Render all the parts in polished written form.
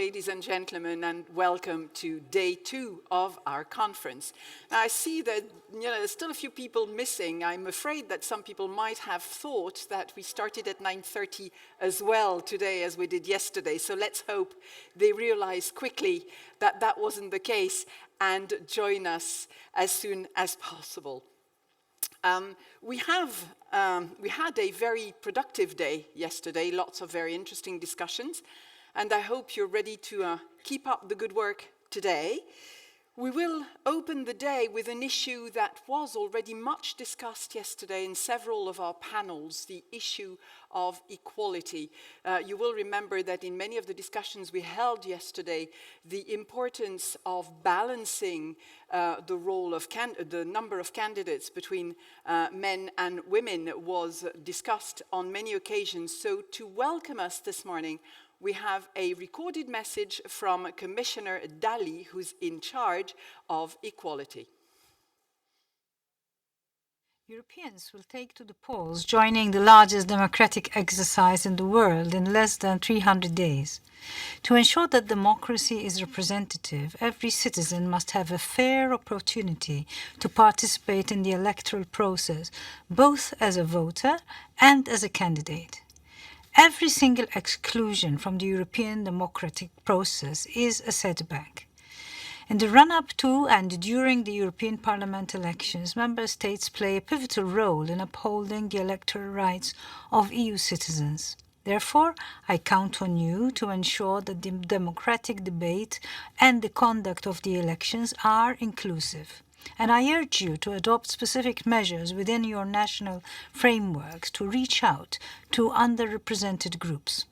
ladies and gentlemen, and welcome to day 2 of our conference. Now, I see that there's still a few people missing. I'm afraid that some people might have thought that we started at 9:30 as well today as we did yesterday. So let's hope they realize quickly that that wasn't the case and join us as soon as possible. We had a very productive day yesterday, lots of very interesting discussions, and I hope you're ready to keep up the good work today. We will open the day with an issue that was already much discussed yesterday in several of our panels, the issue of equality. You will remember that in many of the discussions we held yesterday, the importance of balancing the number of candidates between men and women was discussed on many occasions. So to welcome us this morning, we have a recorded message from Commissioner Dalli, who's in charge of equality. Europeans will take to the polls, joining the largest democratic exercise in the world in less than 300 days. To ensure that democracy is representative, every citizen must have a fair opportunity to participate in the electoral process, both as a voter and as a candidate. Every single exclusion from the European democratic process is a setback. In the run-up to and during the European Parliament elections, Member States play a pivotal role in upholding the electoral rights of EU citizens. Therefore, I count on you to ensure that the democratic debate and the conduct of the elections are inclusive. And I urge you to adopt specific measures within your national frameworks to reach out to underrepresented groups.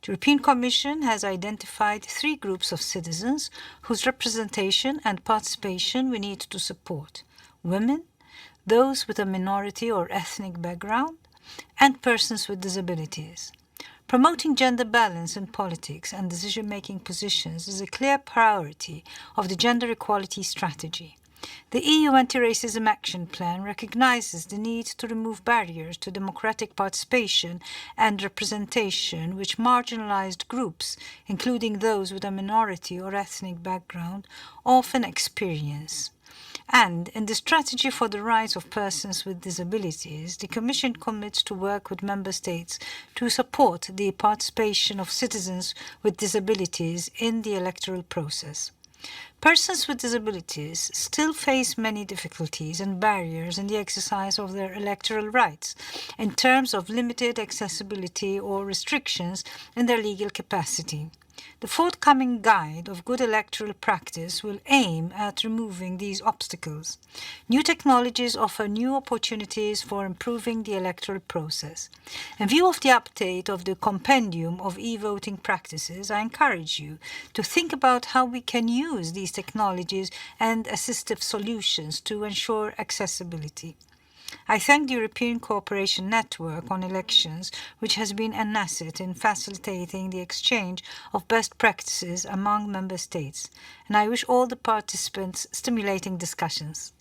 The European Commission has identified 3 groups of citizens whose representation and participation we need to support: women, those with a minority or ethnic background, and persons with disabilities. Promoting gender balance in politics and decision-making positions is a clear priority of the gender equality strategy. The EU Anti-Racism Action Plan recognizes the need to remove barriers to democratic participation and representation which marginalized groups, including those with a minority or ethnic background, often experience. And in the Strategy for the Rights of Persons with Disabilities, the Commission commits to work with Member States to support the participation of citizens with disabilities in the electoral process. Persons with disabilities still face many difficulties and barriers in the exercise of their electoral rights in terms of limited accessibility or restrictions in their legal capacity. The forthcoming guide of good electoral practice will aim at removing these obstacles. New technologies offer new opportunities for improving the electoral process. In view of the update of the compendium of e-voting practices, I encourage you to think about how we can use these technologies and assistive solutions to ensure accessibility. I thank the European Cooperation Network on Elections, which has been an asset in facilitating the exchange of best practices among Member States, and I wish all the participants stimulating discussions.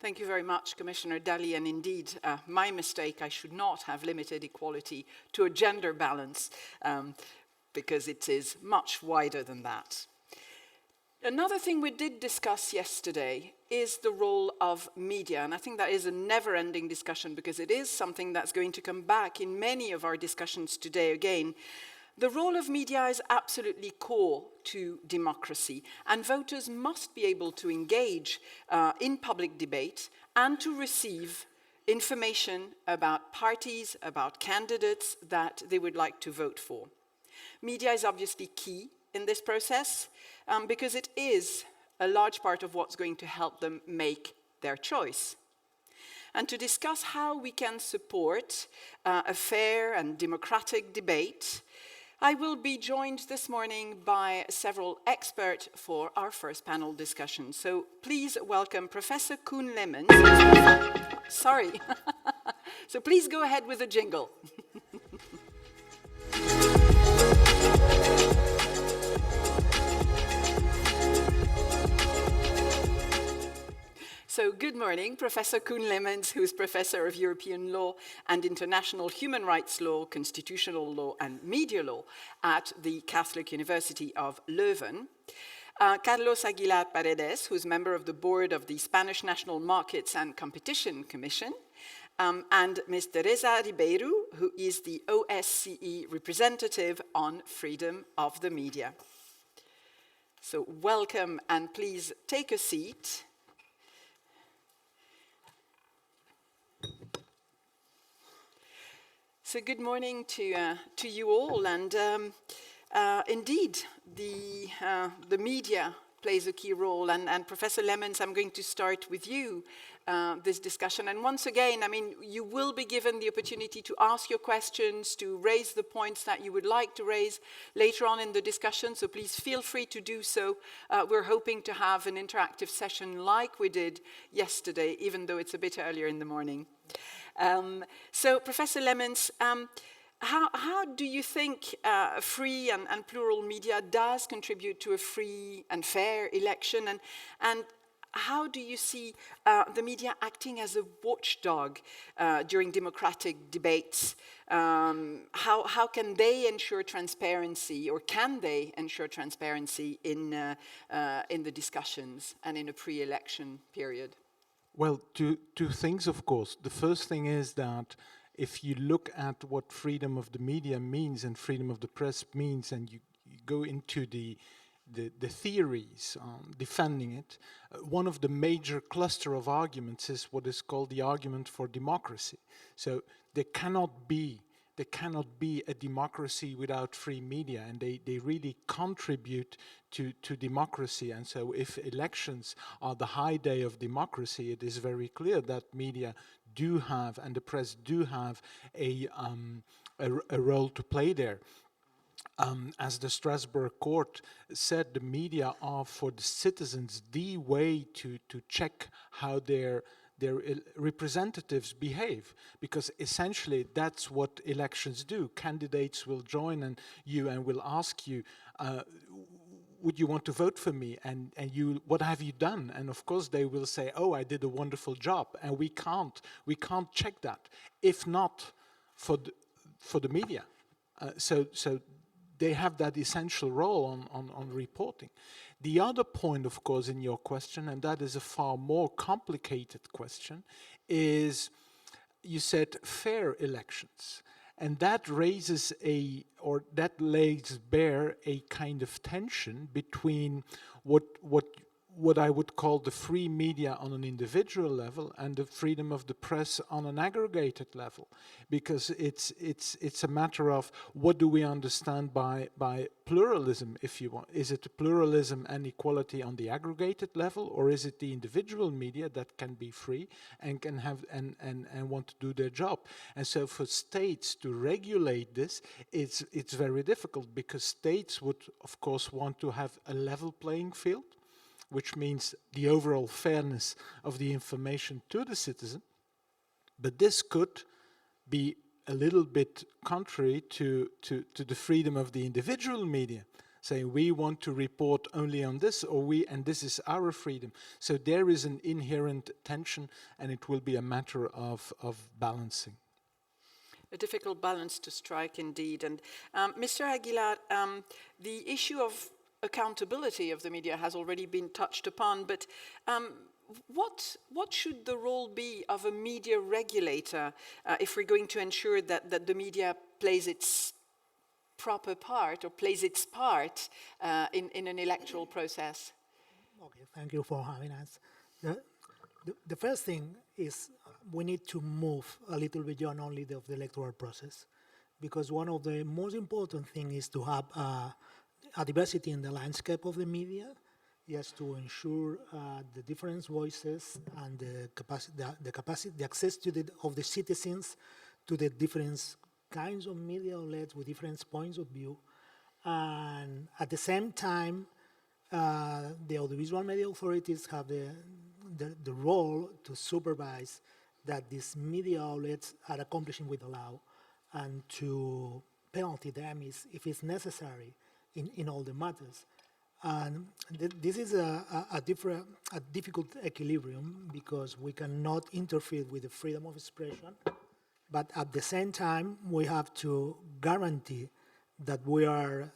Thank you very much, Commissioner Dalli, and indeed, my mistake, I should not have limited equality to a gender balance, because it is much wider than that. Another thing we did discuss yesterday is the role of media, and I think that is a never-ending discussion because it is something that's going to come back in many of our discussions today again. The role of media is absolutely core to democracy, and voters must be able to engage in public debate and to receive information about parties, about candidates that they would like to vote for. Media is obviously key in this process because it is a large part of what's going to help them make their choice. And to discuss how we can support a fair and democratic debate, I will be joined this morning by several experts for our first panel discussion. So please welcome Professor Koen Lemmens. Sorry. So please go ahead with the jingle. So good morning, Professor Koen-Lemmens, who is Professor of European Law and International Human Rights Law, Constitutional Law and Media Law at the Catholic University of Leuven. Carlos Aguilar Paredes, who's member of the board of the Spanish National Markets and Competition Commission, and Ms. Teresa Ribeiro, who is the OSCE representative on freedom of the media. So welcome, and please take a seat. So good morning to you all, and indeed, the media plays a key role, and Professor Lemmens, I'm going to start with you this discussion. And once again, I mean, you will be given the opportunity to ask your questions, to raise the points that you would like to raise later on in the discussion, so please feel free to do so. We're hoping to have an interactive session like we did yesterday, even though it's a bit earlier in the morning. So, Professor Lemmens, how do you think free and plural media does contribute to a free and fair election, and how do you see the media acting as a watchdog during democratic debates? How can they ensure transparency, or can they ensure transparency in the discussions and in a pre-election period? Well, two things, of course. The first thing is that if you look at what freedom of the media means and freedom of the press means, and you go into the theories defending it, one of the major cluster of arguments is what is called the argument for democracy. So there cannot be a democracy without free media, and they really contribute to democracy. And so if elections are the high day of democracy, it is very clear that media do have, and the press do have, a role to play there. As the Strasbourg court said, the media are for the citizens the way to check how their representatives behave, because essentially that's what elections do. Candidates will join you and will ask you, would you want to vote for me? And you, what have you done? And of course they will say, oh, I did a wonderful job. And we can't check that if not for the media. So they have that essential role on reporting. The other point, of course, in your question, and that is a far more complicated question, is you said fair elections. And that raises that lays bare a kind of tension between what I would call the free media on an individual level and the freedom of the press on an aggregated level, because it's a matter of what do we understand by pluralism, if you want. Is it pluralism and equality on the aggregated level, or is it the individual media that can be free and can have and want to do their job? And so for states to regulate this, it's very difficult, because states would of course want to have a level playing field, which means the overall fairness of the information to the citizen. But this could be a little bit contrary to the freedom of the individual media, saying we want to report only on this, and this is our freedom. So there is an inherent tension, and it will be a matter of balancing. A difficult balance to strike indeed. And Mr. Aguilar, the issue of accountability of the media has already been touched upon, but what should the role be of a media regulator if we're going to ensure that the media plays its proper part, or plays its part in an electoral process? Okay, thank you for having us. The first thing is we need to move a little bit beyond only the electoral process, because one of the most important things is to have a diversity in the landscape of the media, yes, to ensure the different voices and the access of the citizens to the different kinds of media outlets with different points of view. And at the same time, the audiovisual media authorities have the role to supervise that these media outlets are accomplishing with the law, and to penalty them if it's necessary in all the matters. And this is a difficult equilibrium because we cannot interfere with the freedom of expression, but at the same time, we have to guarantee that we are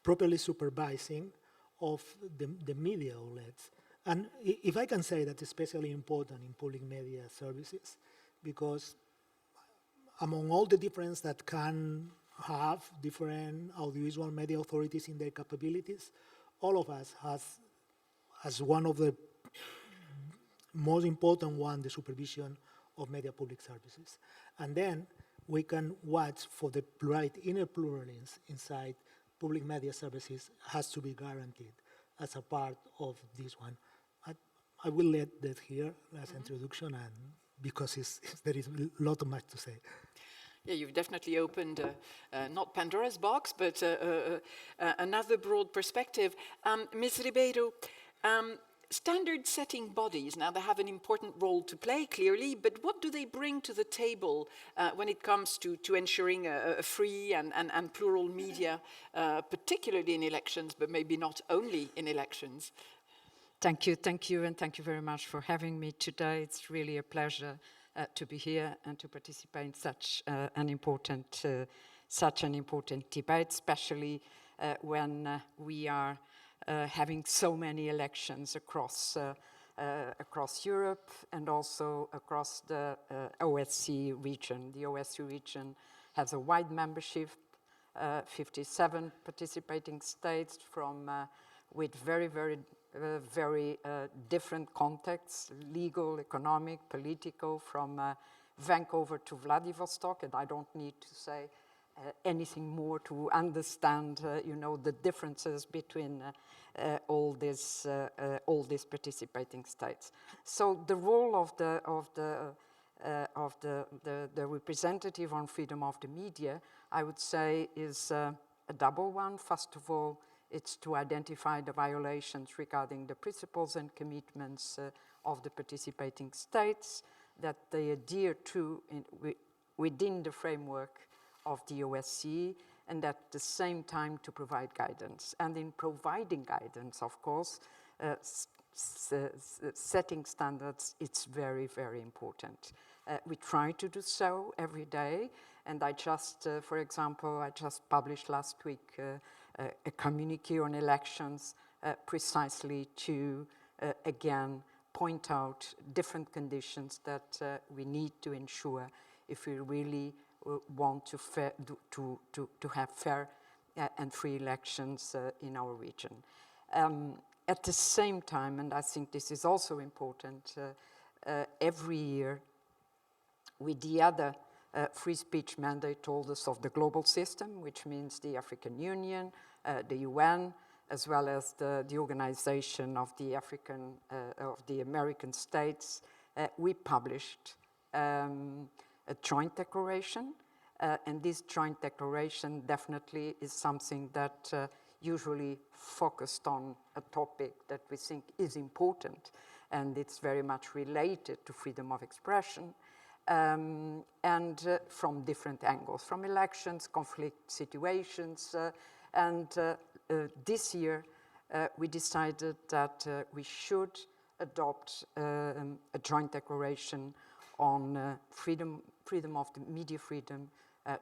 properly supervising of the media outlets. And if I can say that, especially important in public media services, because among all the difference that can have different audiovisual media authorities in their capabilities, all of us has, as one of the most important one, the supervision of media public services. And then we can watch for the plurality, inner pluralism inside public media services has to be guaranteed as a part of this one. I will let that here as introduction, and because there is a lot of much to say. Yeah, you've definitely opened not Pandora's box, but another broad perspective. Ms. Ribeiro, standard-setting bodies, now they have an important role to play, clearly, but what do they bring to the table when it comes to ensuring a free and plural media, particularly in elections, but maybe not only in elections? Thank you, and thank you very much for having me today. It's really a pleasure to be here and to participate in such an important debate, especially when we are having so many elections across Europe and also across the OSCE region. The OSCE region has a wide membership, 57 participating states from with very different contexts, legal, economic, political, from Vancouver to Vladivostok, and I don't need to say anything more to understand, the differences between all these participating states. So the role of the representative on freedom of the media, I would say, is a double one. First of all, it's to identify the violations regarding the principles and commitments of the participating states that they adhere to within the framework of the OSCE, and at the same time to provide guidance. And in providing guidance, of course, setting standards, it's very important. We try to do so every day, and I just, for example, I just published last week a communique on elections precisely to, again, point out different conditions that we need to ensure if we really want to have fair and free elections in our region. At the same time, and I think this is also important, every year with the other free speech mandate holders of the global system, which means the African Union, the UN, as well as the Organization of the American States, we published a joint declaration, and this joint declaration definitely is something that usually focused on a topic that we think is important, and it's very much related to freedom of expression, and from different angles, from elections, conflict situations, and this year we decided that we should adopt a joint declaration on freedom of the media freedom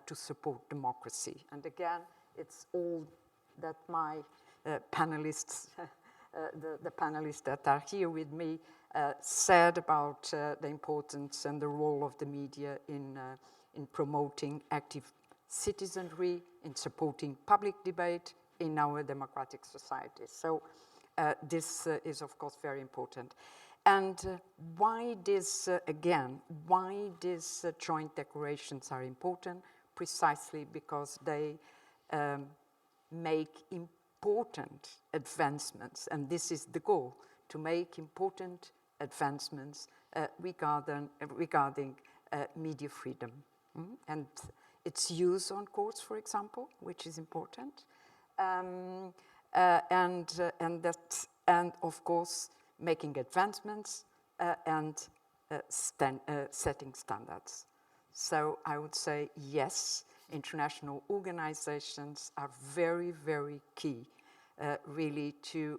to support democracy. And again, it's all that my panelists, the panelists that are here with me, said about the importance and the role of the media in promoting active citizenry, in supporting public debate in our democratic society. So this is, of course, very important. And why these joint declarations are important? Precisely because they make important advancements, and this is the goal, to make important advancements regarding media freedom. And its use on courts, for example, which is important, and of course making advancements and setting standards. So I would say yes, international organizations are very, very key really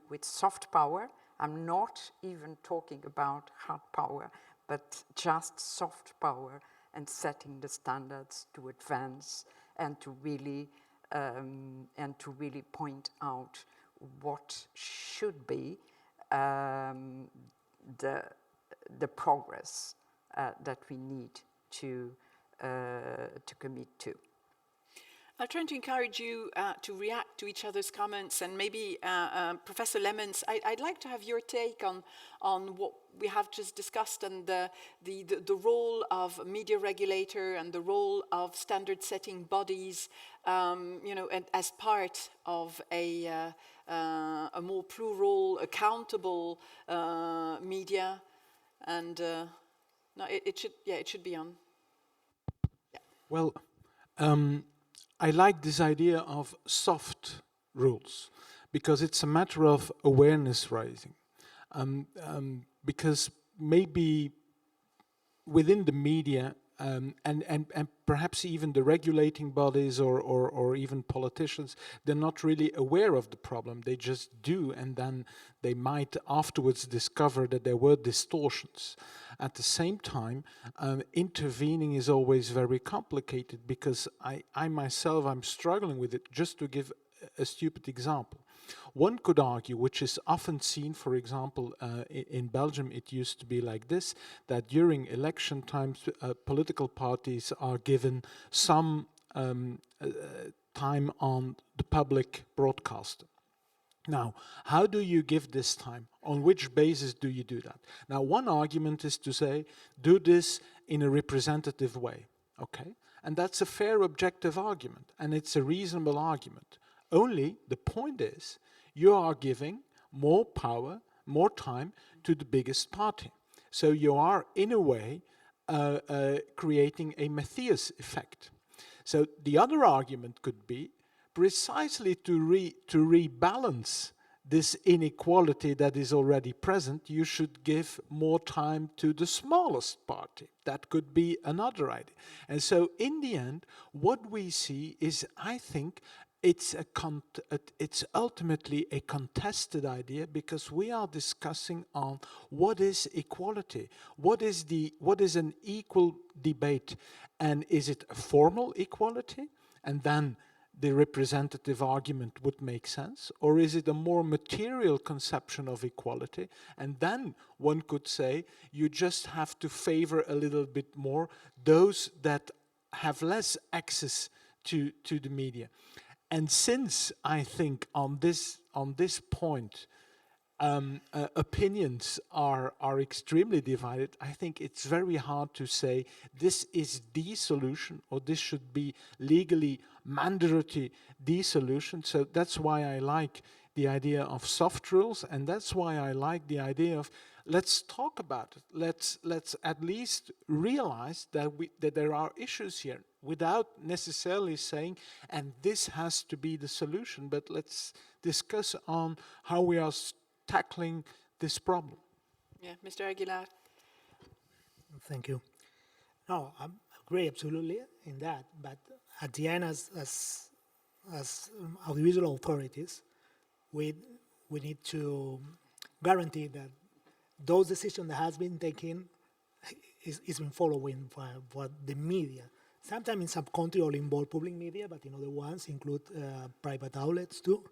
with soft power. I'm not even talking about hard power, but just soft power and setting the standards to advance and to really point out what should be the progress that we need to commit to. I'm trying to encourage you to react to each other's comments, and maybe Professor Lemons, I'd like to have your take on what we have just discussed and the role of a media regulator and the role of standard-setting bodies, and as part of a more plural, accountable media. And no, it should be on. Yeah. Well, I like this idea of soft rules because it's a matter of awareness raising. Because maybe within the media and perhaps even the regulating bodies or even politicians, they're not really aware of the problem. They just do, and then they might afterwards discover that there were distortions. At the same time, intervening is always very complicated because I myself, I'm struggling with it. Just to give a stupid example. One could argue, which is often seen, for example, in Belgium, it used to be like this, that during election times, political parties are given some time on the public broadcaster. Now, how do you give this time? On which basis do you do that? Now, one argument is to say, do this in a representative way, okay? And that's a fair objective argument, and it's a reasonable argument. Only the point is, you are giving more power, more time to the biggest party. So you are, in a way, creating a Matthias effect. So the other argument could be precisely to rebalance this inequality that is already present, you should give more time to the smallest party. That could be another idea. And so in the end, what we see is, I think, it's ultimately a contested idea because we are discussing on what is equality, what is an equal debate, and is it a formal equality, and then the representative argument would make sense, or is it a more material conception of equality, and then one could say you just have to favor a little bit more those that have less access to the media. And since I think on this point, opinions are extremely divided, I think it's very hard to say this is the solution or this should be legally mandatory the solution. So that's why I like the idea of soft rules, and that's why I like the idea of let's talk about it. Let's at least realize that there are issues here without necessarily saying, and this has to be the solution, but let's discuss on how we are tackling this problem. Yeah, Mr. Aguilar. Thank you. No, I agree absolutely in that. But at the end, as audiovisual authorities, we need to guarantee that those decisions that has been taken is been following by the media. Sometimes in some countries all involve public media, but in other ones include private outlets too.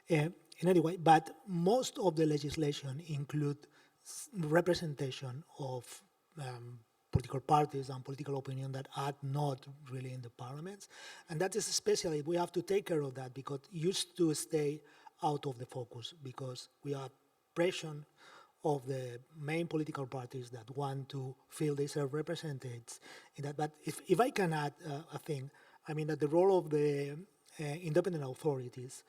In any way, but most of the legislation include representation of political parties and political opinion that are not really in the parliaments. And that is especially, we have to take care of that because it used to stay out of the focus because we are pressure of the main political parties that want to feel they are represented in that. But if I can add a thing, I mean that the role of the independent authorities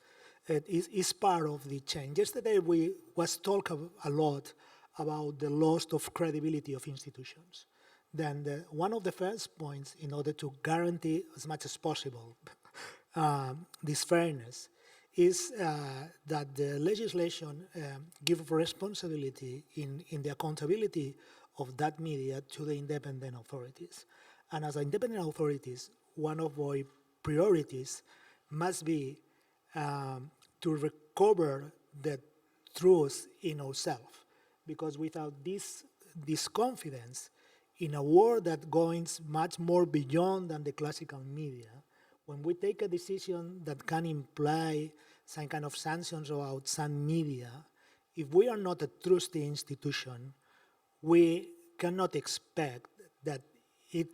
is part of the change. Yesterday we was talk a lot about the loss of credibility of institutions. Then one of the first points in order to guarantee as much as possible this fairness is that the legislation gives responsibility in the accountability of that media to the independent authorities. And as independent authorities, one of our priorities must be to recover the truth in ourselves. Because without this confidence in a world that goes much more beyond than the classical media, when we take a decision that can imply some kind of sanctions about some media, if we are not a trusty institution, we cannot expect that it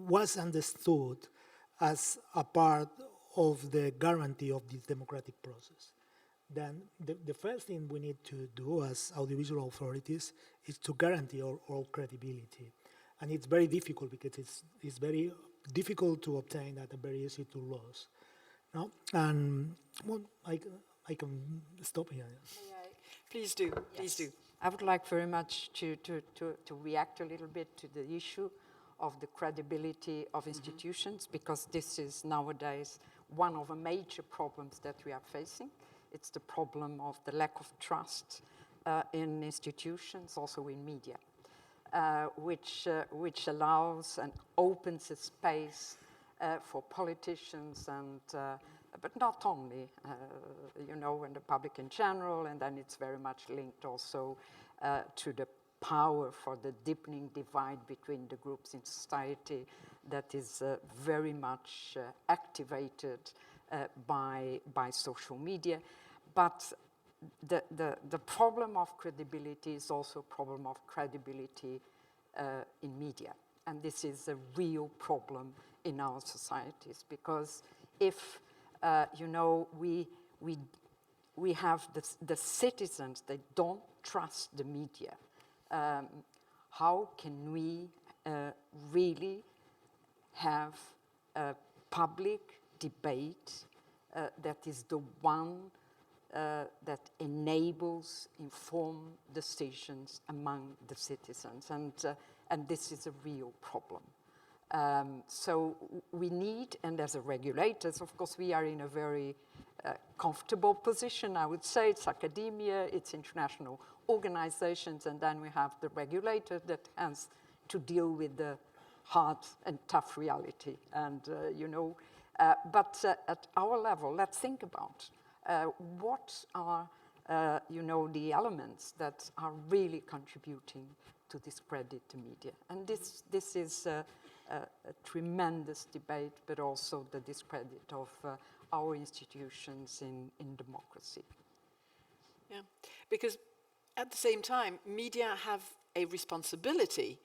was understood as a part of the guarantee of this democratic process. Then the first thing we need to do as audiovisual authorities is to guarantee our credibility. And it's very difficult because it's very difficult to obtain and very easy to lose. No? And well, I can stop here. Please do, please do. I would like very much to react a little bit to the issue of the credibility of institutions, because this is nowadays one of the major problems that we are facing. It's the problem of the lack of trust in institutions, also in media, which allows and opens a space for politicians and but not only, and the public in general, and then it's very much linked also to the power for the deepening divide between the groups in society that is very much activated by social media. But the problem of credibility is also a problem of credibility in media. And this is a real problem in our societies, because if we have the citizens, they don't trust the media, how can we really have a public debate that is the one that enables informed decisions among the citizens? And this is a real problem. So we need, and as a regulators, of course, we are in a very comfortable position, I would say. It's academia, it's international organizations, and then we have the regulator that has to deal with the hard and tough reality. And, but at our level, let's think about what are, the elements that are really contributing to discredit the media. And this is a tremendous debate, but also the discredit of our institutions in democracy. Yeah, because at the same time, media have a responsibility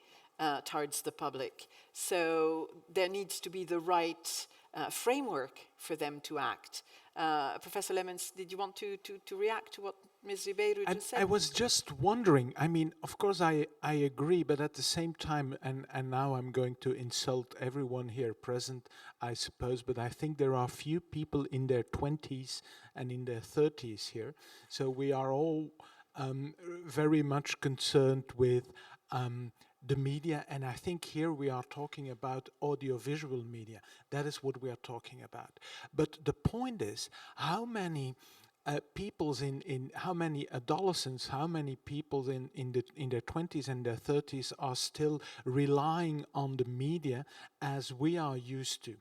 towards the public. So there needs to be the right framework for them to act. Professor Lemmens, did you want to react to what Ms. Ribeiro just said? I was just wondering, I mean, of course I agree, but at the same time, and now I'm going to insult everyone here present, I suppose, but I think there are few people in their 20s and in their 30s here. So we are all very much concerned with the media, and I think here we are talking about audiovisual media. That is what we are talking about. But the point is, how many peoples in how many adolescents, how many people in their 20s and their 30s are still relying on the media as we are used to?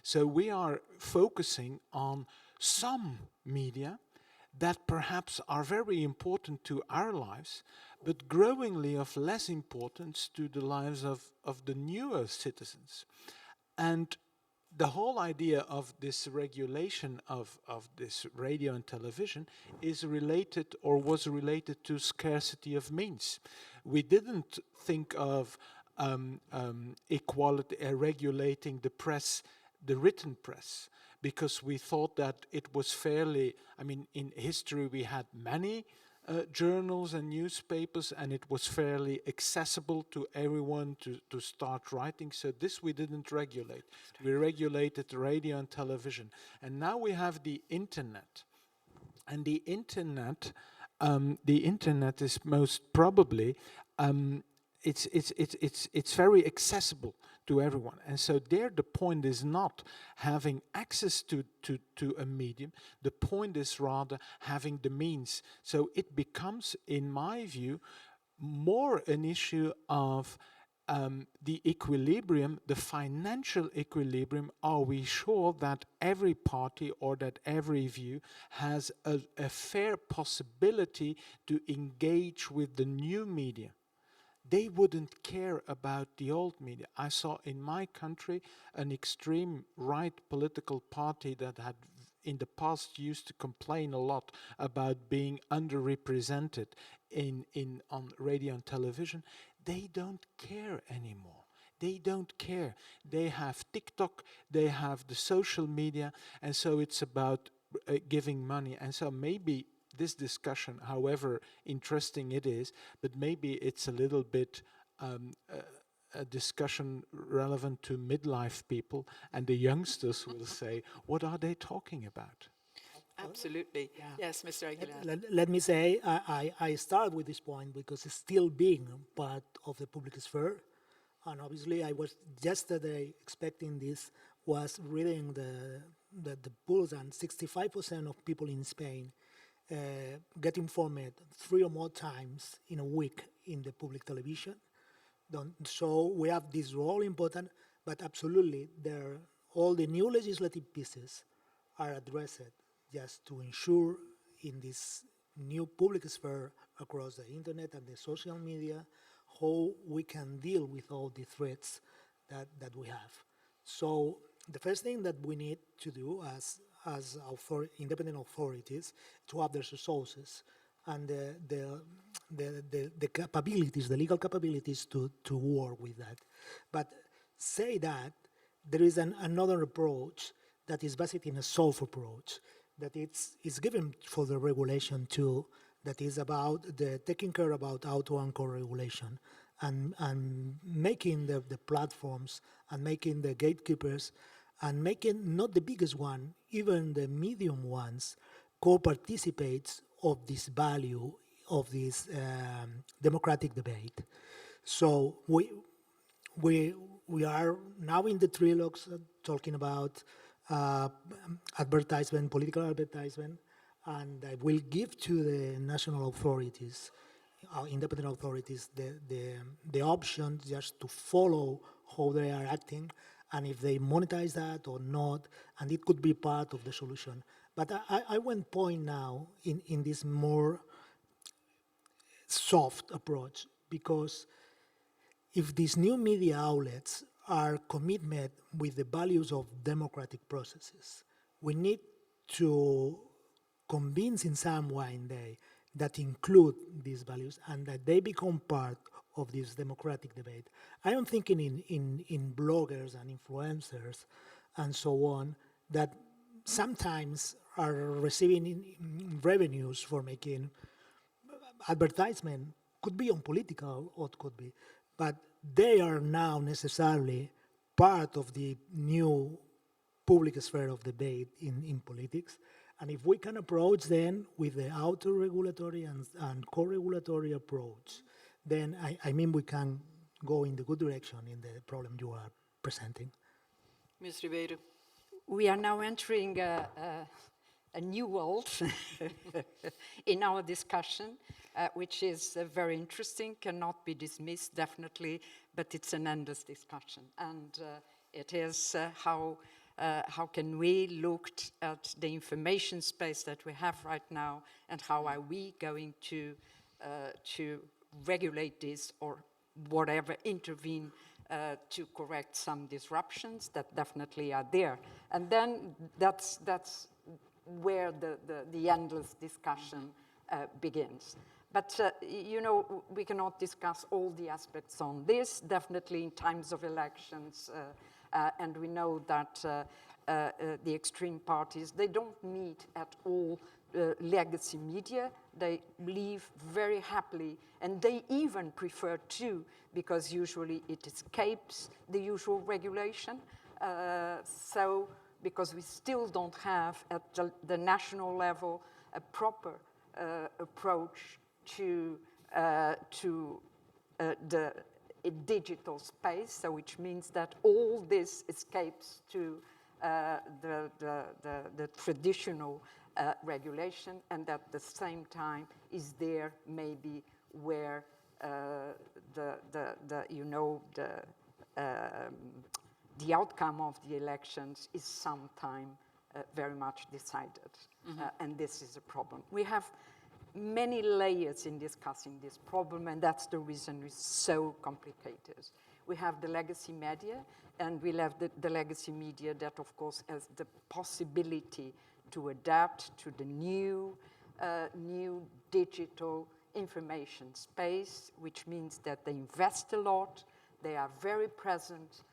So we are focusing on some media that perhaps are very important to our lives, but growingly of less importance to the lives of the newer citizens. And the whole idea of this regulation of this radio and television is related, or was related, to scarcity of means. We didn't think of equality, regulating the press, the written press, because we thought that it was fairly, I mean, in history we had many journals and newspapers, and it was fairly accessible to everyone to start writing. So this we didn't regulate. We regulated radio and television. And now we have the internet. And the internet is most probably, it's very accessible to everyone. And so there the point is not having access to a medium, the point is rather having the means. So it becomes, in my view, more an issue of the equilibrium, the financial equilibrium, are we sure that every party or that every view has a fair possibility to engage with the new media? They wouldn't care about the old media. I saw in my country an extreme right political party that had in the past used to complain a lot about being underrepresented on radio and television. They don't care anymore. They don't care. They have TikTok, they have the social media, and so it's about giving money. And so maybe this discussion, however interesting it is, but maybe it's a little bit a discussion relevant to midlife people, and the youngsters will say, what are they talking about? Absolutely. Yeah. Yes, Mr. Aguilar. Let me say, I start with this point because it's still being part of the public sphere. And obviously, I was yesterday expecting this, was reading the polls, and 65% of people in Spain get informed 3 or more times in a week in the public television. So we have this role important, but absolutely, all the new legislative pieces are addressed just to ensure in this new public sphere across the internet and the social media how we can deal with all the threats that we have. So the first thing that we need to do as independent authorities to have the resources and the capabilities, the legal capabilities to work with that. But say that there is another approach that is based in a soft approach, that it's given for the regulation too, that is about the taking care about auto anchor regulation and making the platforms and making the gatekeepers and making not the biggest one, even the medium ones, co-participates of this value of this democratic debate. So we are now in the trilogues talking about advertisement, political advertisement, and I will give to the national authorities, independent authorities, the option just to follow how they are acting and if they monetize that or not, and it could be part of the solution. But I want point now in this more soft approach, because if these new media outlets are committed with the values of democratic processes, we need to convince in some way that include these values and that they become part of this democratic debate. I am thinking in bloggers and influencers and so on that sometimes are receiving revenues for making advertisement, could be on political or it could be, but they are now necessarily part of the new public sphere of debate in politics. And if we can approach then with the auto-regulatory and co-regulatory approach, then I mean we can go in the good direction in the problem you are presenting. Ms. Ribeiro. We are now entering a new world in our discussion, which is very interesting, cannot be dismissed, definitely, but it's an endless discussion. And it is how can we look at the information space that we have right now, and how are we going to regulate this or whatever, intervene to correct some disruptions that definitely are there. And then that's where the endless discussion begins. But, you know, we cannot discuss all the aspects on this, definitely in times of elections, and we know that the extreme parties, they don't need at all legacy media. They live very happily, and they even prefer to, because usually it escapes the usual regulation. So, because we still don't have at the national level a proper approach to the digital space, so which means that all this escapes to the traditional regulation, and at the same time is there maybe where you know, the outcome of the elections is sometime very much decided. And this is a problem. We have many layers in discussing this problem, and that's the reason it's so complicated. We have the legacy media, and we have the legacy media that, of course, has the possibility to adapt to the new digital information space, which means that they invest a lot, they are very present,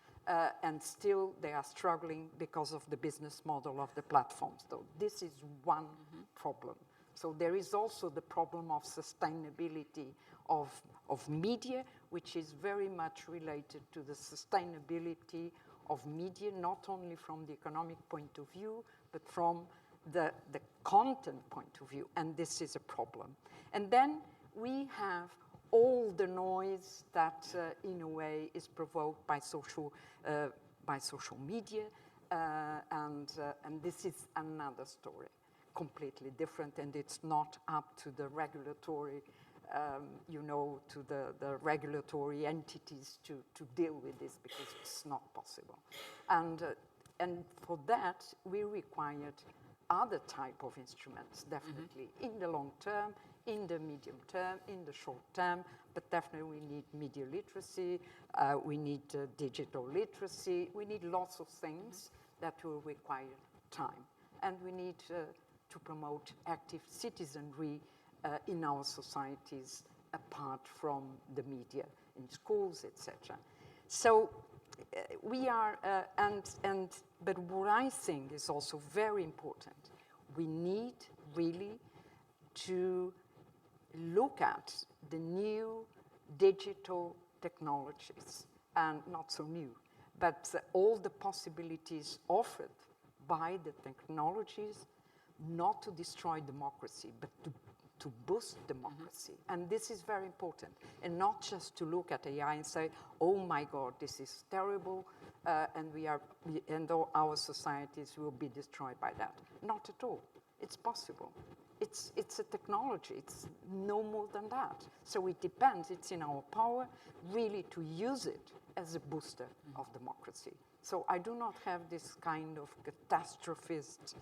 and still they are struggling because of the business model of the platforms. So this is one problem. So there is also the problem of sustainability of media, which is very much related to the sustainability of media, not only from the economic point of view, but from the content point of view, and this is a problem. And then we have all the noise that, in a way, is provoked by social media, and this is another story, completely different, and it's not up to the regulatory, you know, to the regulatory entities to deal with this, because it's not possible. And for that, we required other type of instruments, definitely, in the long term, in the medium term, in the short term, but definitely we need media literacy, we need digital literacy, we need lots of things that will require time. And we need to promote active citizenry in our societies, apart from the media, in schools, etc. So we are, but what I think is also very important, we need really to look at the new digital technologies, and not so new, but all the possibilities offered by the technologies, not to destroy democracy, but to boost democracy. And this is very important. And not just to look at AI and say, oh my God, this is terrible, and our societies will be destroyed by that. Not at all. It's possible. It's a technology. It's no more than that. So it depends. It's in our power really to use it as a booster of democracy. So I do not have this kind of catastrophist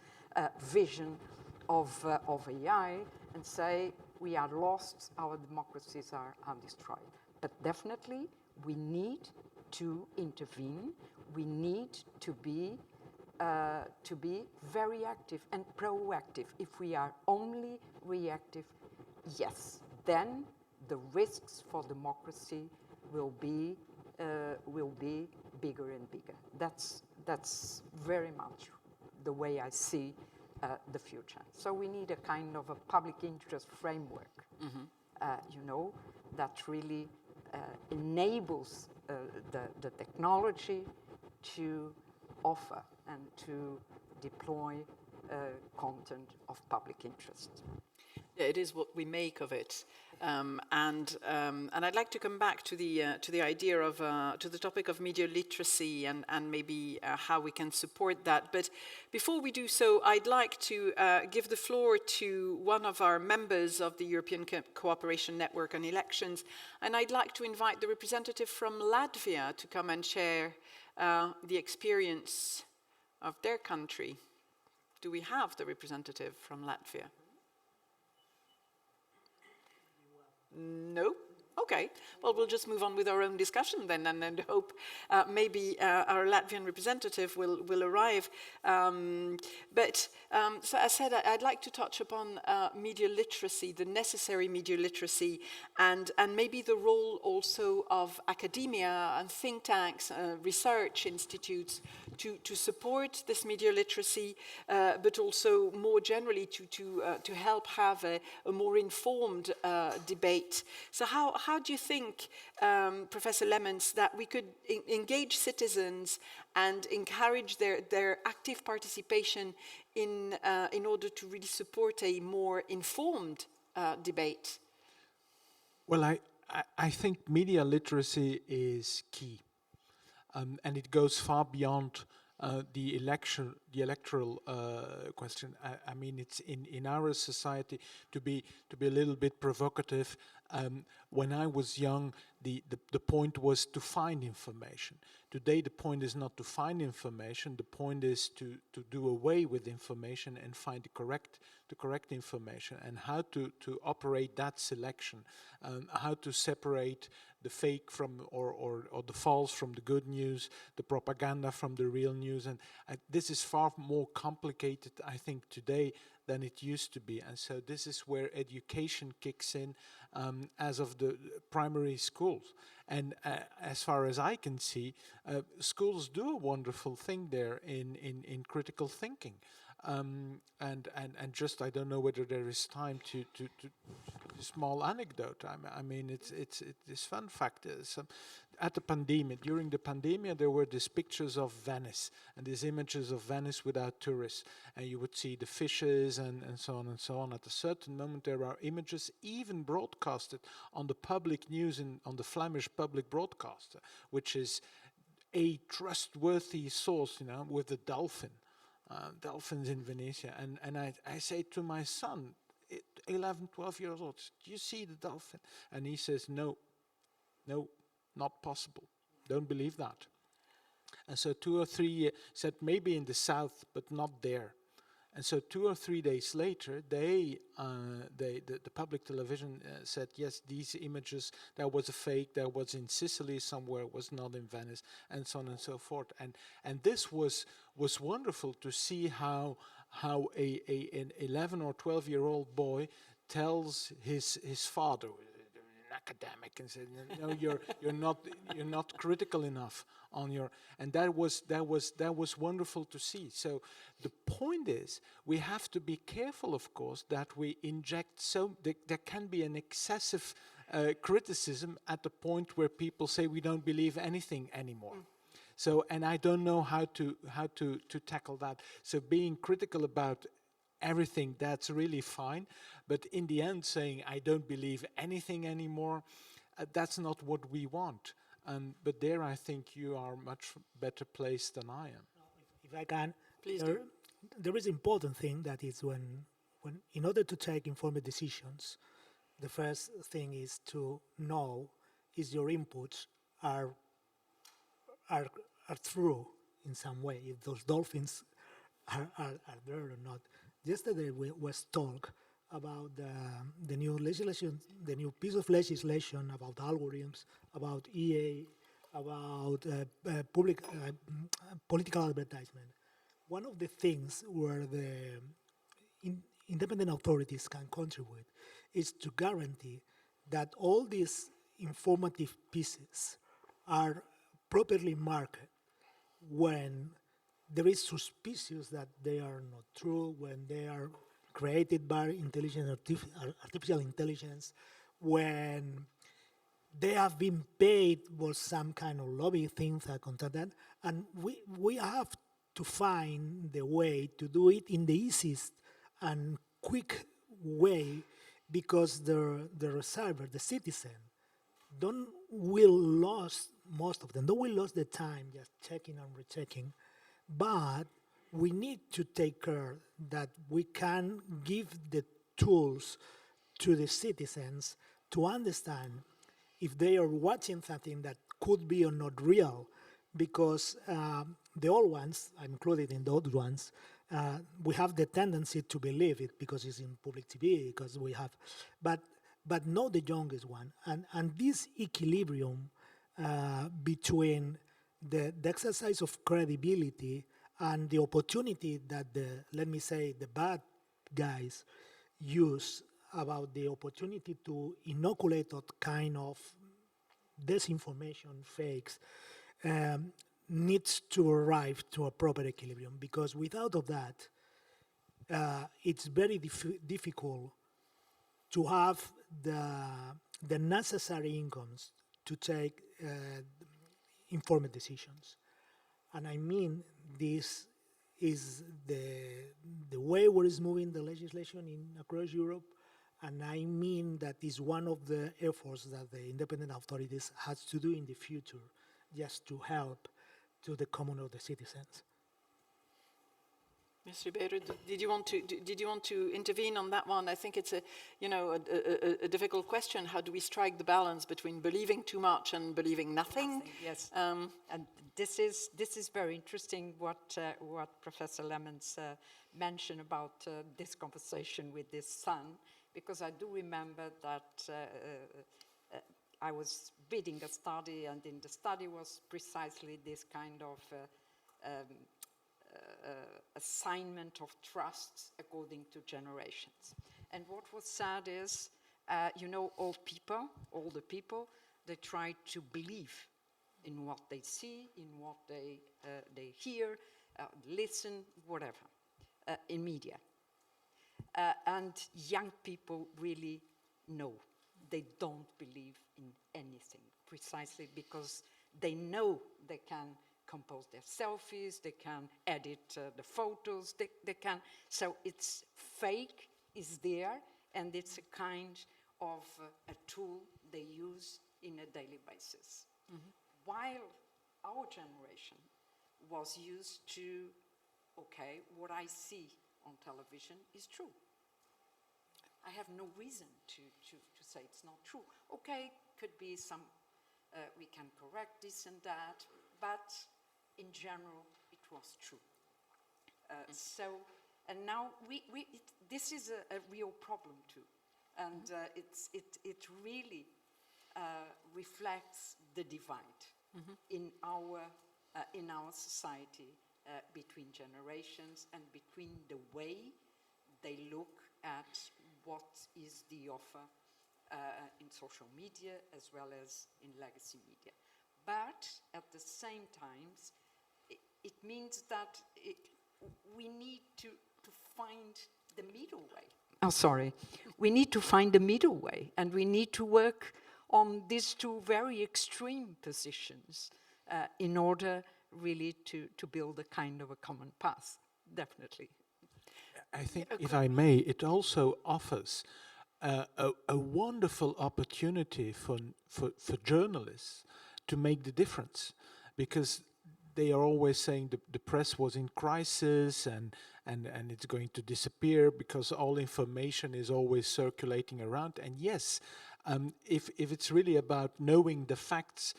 vision of AI and say we are lost, our democracies are destroyed. But definitely we need to intervene. We need to be very active and proactive. If we are only reactive, yes, then the risks for democracy will be bigger and bigger. That's very much the way I see the future. So we need a kind of a public interest framework, you know, that really enables the technology to offer and to deploy content of public interest. Yeah, it is what we make of it, and I'd like to come back to the idea of to the topic of media literacy and maybe how we can support that. But before we do so, I'd like to give the floor to one of our members of the European Cooperation Network on Elections, and I'd like to invite the representative from Latvia to come and share the experience of their country. Do we have the representative from Latvia? No? Okay. Well, we'll just move on with our own discussion then, and hope maybe our Latvian representative will arrive. So as said, I'd like to touch upon media literacy, the necessary media literacy, and maybe the role also of academia and think tanks, research institutes to support this media literacy, but also more generally to help have a more informed debate. So how do you think, Professor Lemmens, that we could engage citizens and encourage their active participation in order to really support a more informed debate? Well, I think media literacy is key, and it goes far beyond the electoral question. I mean, it's in our society, to be a little bit provocative. When I was young, the point was to find information. Today, the point is not to find information. The point is to do away with information and find the correct information, and how to operate that selection, how to separate the fake from or the false from the good news, the propaganda from the real news. And this is far more complicated, I think, today than it used to be. And so this is where education kicks in, as of the primary schools. And as far as I can see, schools do a wonderful thing there in critical thinking. And just, I don't know whether there is time to small anecdote. I mean, it's this fun fact is, at the pandemic, during the pandemic, there were these pictures of Venice and these images of Venice without tourists, and you would see the fishes and so on and so on. At a certain moment, there are images even broadcasted on the public news on the Flemish public broadcaster, which is a trustworthy source, you know, with the dolphins in Venice. And I say to my son, 11, 12 years old, do you see the dolphin? And he says, no, not possible. Don't believe that. And so 2 or 3 said maybe in the south, but not there. And so 2 or 3 days later, the public television said, yes, these images, that was a fake, that was in Sicily somewhere, was not in Venice, and so on and so forth. And this was wonderful to see how an 11 or 12-year-old boy tells his father, an academic, and said, no, you're not critical enough on your, and that was wonderful to see. So the point is, we have to be careful, of course, that we inject there can be an excessive criticism at the point where people say we don't believe anything anymore. So, and I don't know how to tackle that. So being critical about everything, that's really fine. But in the end, saying I don't believe anything anymore, that's not what we want. But there, I think you are much better placed than I am. If I can, Please do. there is important thing that is when in order to take informed decisions, the first thing is to know if your inputs are true in some way, if those dolphins are there or not. Yesterday we was talk about the new legislation, the new piece of legislation about algorithms, about EA, about political advertisement. One of the things where the independent authorities can contribute is to guarantee that all these informative pieces are properly marked when there is suspicious that they are not true, when they are created by artificial intelligence, when they have been paid for some kind of lobby things that contain that, and we have to find the way to do it in the easiest and quick way, because the reserver, the citizen, most of them will lose the time just checking and rechecking, but we need to take care that we can give the tools to the citizens to understand if they are watching something that could be or not real, because the old ones, I'm included in the old ones, we have the tendency to believe it because it's in public TV, because we have, but not the youngest one. And this equilibrium between the exercise of credibility and the opportunity that let me say, the bad guys use about the opportunity to inoculate that kind of disinformation, fakes, needs to arrive to a proper equilibrium, because without of that, it's very difficult to have the necessary incomes to take informed decisions. And I mean, this is the way where it's moving the legislation across Europe, and I mean that is one of the efforts that the independent authorities has to do in the future, just to help to the common of the citizens. Mr. Ribeiro, did you want to intervene on that one? I think it's a difficult question. How do we strike the balance between believing too much and believing nothing? Yes, and this is very interesting what Professor Lemons mentioned about this conversation with his son, because I do remember that I was reading a study, and in the study was precisely this kind of assignment of trusts according to generations. And what was said is, all the people, they try to believe in what they see, in what they hear, listen, whatever, in media. And young people really know they don't believe in anything, precisely because they know they can compose their selfies, they can edit the photos, they can. So it's fake, is there, and it's a kind of a tool they use in a daily basis. Mm-hmm. While our generation was used to, okay, what I see on television is true. I have no reason to say it's not true. Okay, could be some, we can correct this and that, but in general, it was true. So, and now this is a real problem too. And it really reflects the divide in our society between generations and between the way they look at what is the offer in social media as well as in legacy media. But at the same time, it means that we need to find the middle way. Oh, sorry. We need to find the middle way, and we need to work on these two very extreme positions in order really to build a kind of a common path, definitely. I think, if I may, it also offers a wonderful opportunity for journalists to make the difference, because they are always saying the press was in crisis and it's going to disappear because all information is always circulating around. And yes, if it's really about knowing the facts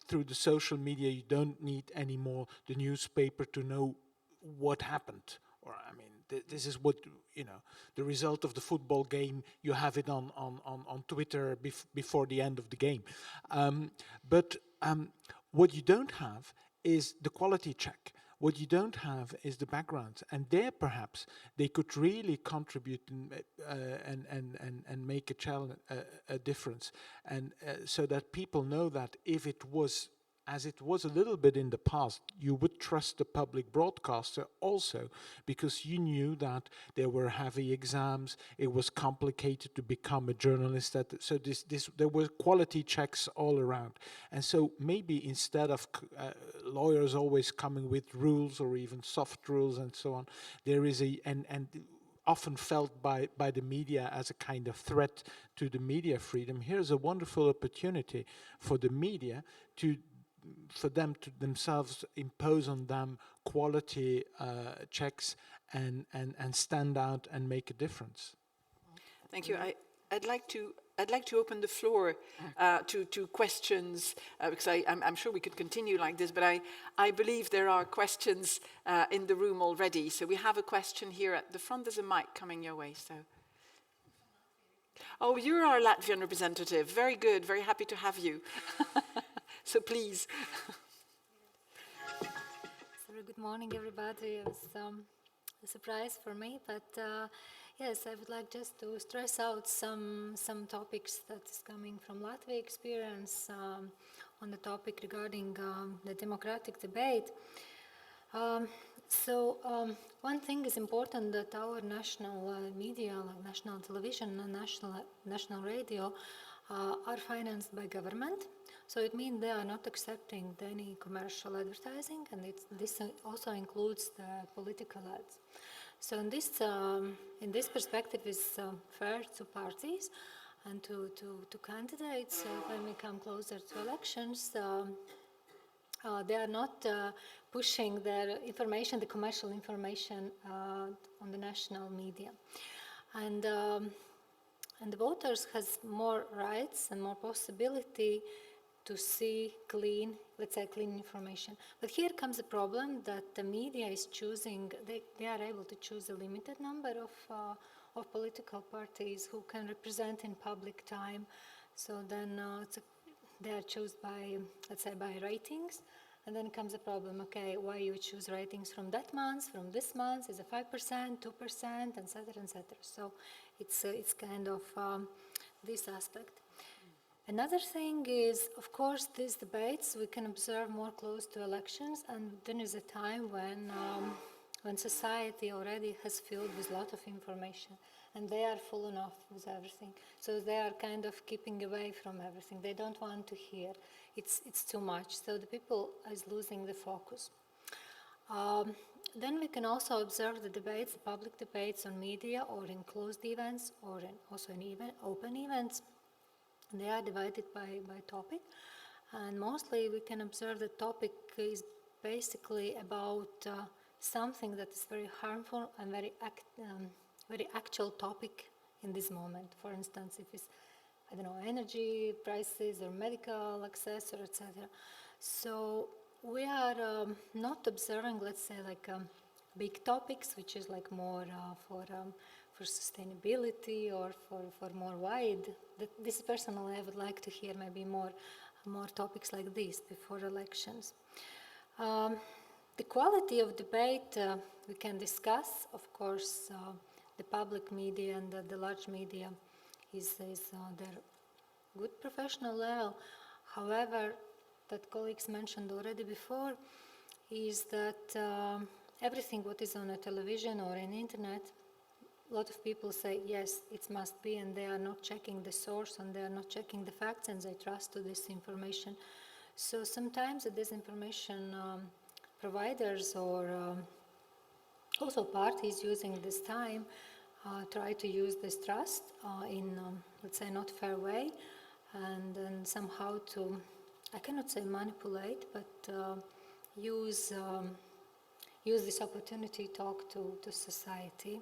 through the social media, you don't need anymore the newspaper to know what happened. Or, I mean, this is what, the result of the football game, you have it on Twitter before the end of the game. But what you don't have is the quality check. What you don't have is the background. And there, perhaps, they could really contribute and make a difference. And so that people know that if it was, as it was a little bit in the past, you would trust the public broadcaster also, because you knew that there were heavy exams, it was complicated to become a journalist. So there were quality checks all around. And so maybe instead of lawyers always coming with rules or even soft rules and so on, there is and often felt by the media as a kind of threat to the media freedom. Here's a wonderful opportunity for the media for them to themselves impose on them quality checks and stand out and make a difference. Thank you. I'd like to open the floor to questions, because I'm sure we could continue like this, but I believe there are questions in the room already. So we have a question here at the front. There's a mic coming your way. So. Oh, you're our Latvian representative. Very good. Very happy to have you. So please. So good morning, everybody. It was a surprise for me, but yes, I would like just to stress out some topics that is coming from Latvia experience on the topic regarding the democratic debate. One thing is important, that our national media, like national television and national radio, are financed by government. So it means they are not accepting any commercial advertising, and this also includes the political ads. So in this perspective is fair to parties and to candidates when we come closer to elections. They are not pushing their information, the commercial information, on the national media. And the voters has more rights and more possibility to see clean, let's say clean information. But here comes a problem that the media is choosing, they are able to choose a limited number of political parties who can represent in public time. So then they are chosen by, let's say, by ratings. And then comes a problem, okay, why you choose ratings from that month, from this month, is it 5%, 2%, et cetera, et cetera. So it's kind of this aspect. Another thing is, of course, these debates we can observe more close to elections, and then is a time when society already has filled with a lot of information, and they are full enough with everything. So they are kind of keeping away from everything. They don't want to hear. It's too much. So the people is losing the focus. Then we can also observe the debates, the public debates on media or in closed events or also in open events. They are divided by topic, and mostly we can observe the topic is basically about something that is very harmful and very actual topic in this moment. For instance, if it's, I don't know, energy prices or medical access or etc. So we are not observing, let's say, like big topics, which is like more for sustainability or for more wide. This personally, I would like to hear maybe more topics like this before elections. The quality of debate we can discuss. Of course, the public media and the large media is their good professional level. However, that colleagues mentioned already before is that everything what is on a television or in internet, a lot of people say, yes, it must be, and they are not checking the source and they are not checking the facts and they trust to this information. So sometimes the disinformation providers or also parties using this time try to use this trust in, let's say, not fair way, and then somehow to, I cannot say manipulate, but use this opportunity to talk to society.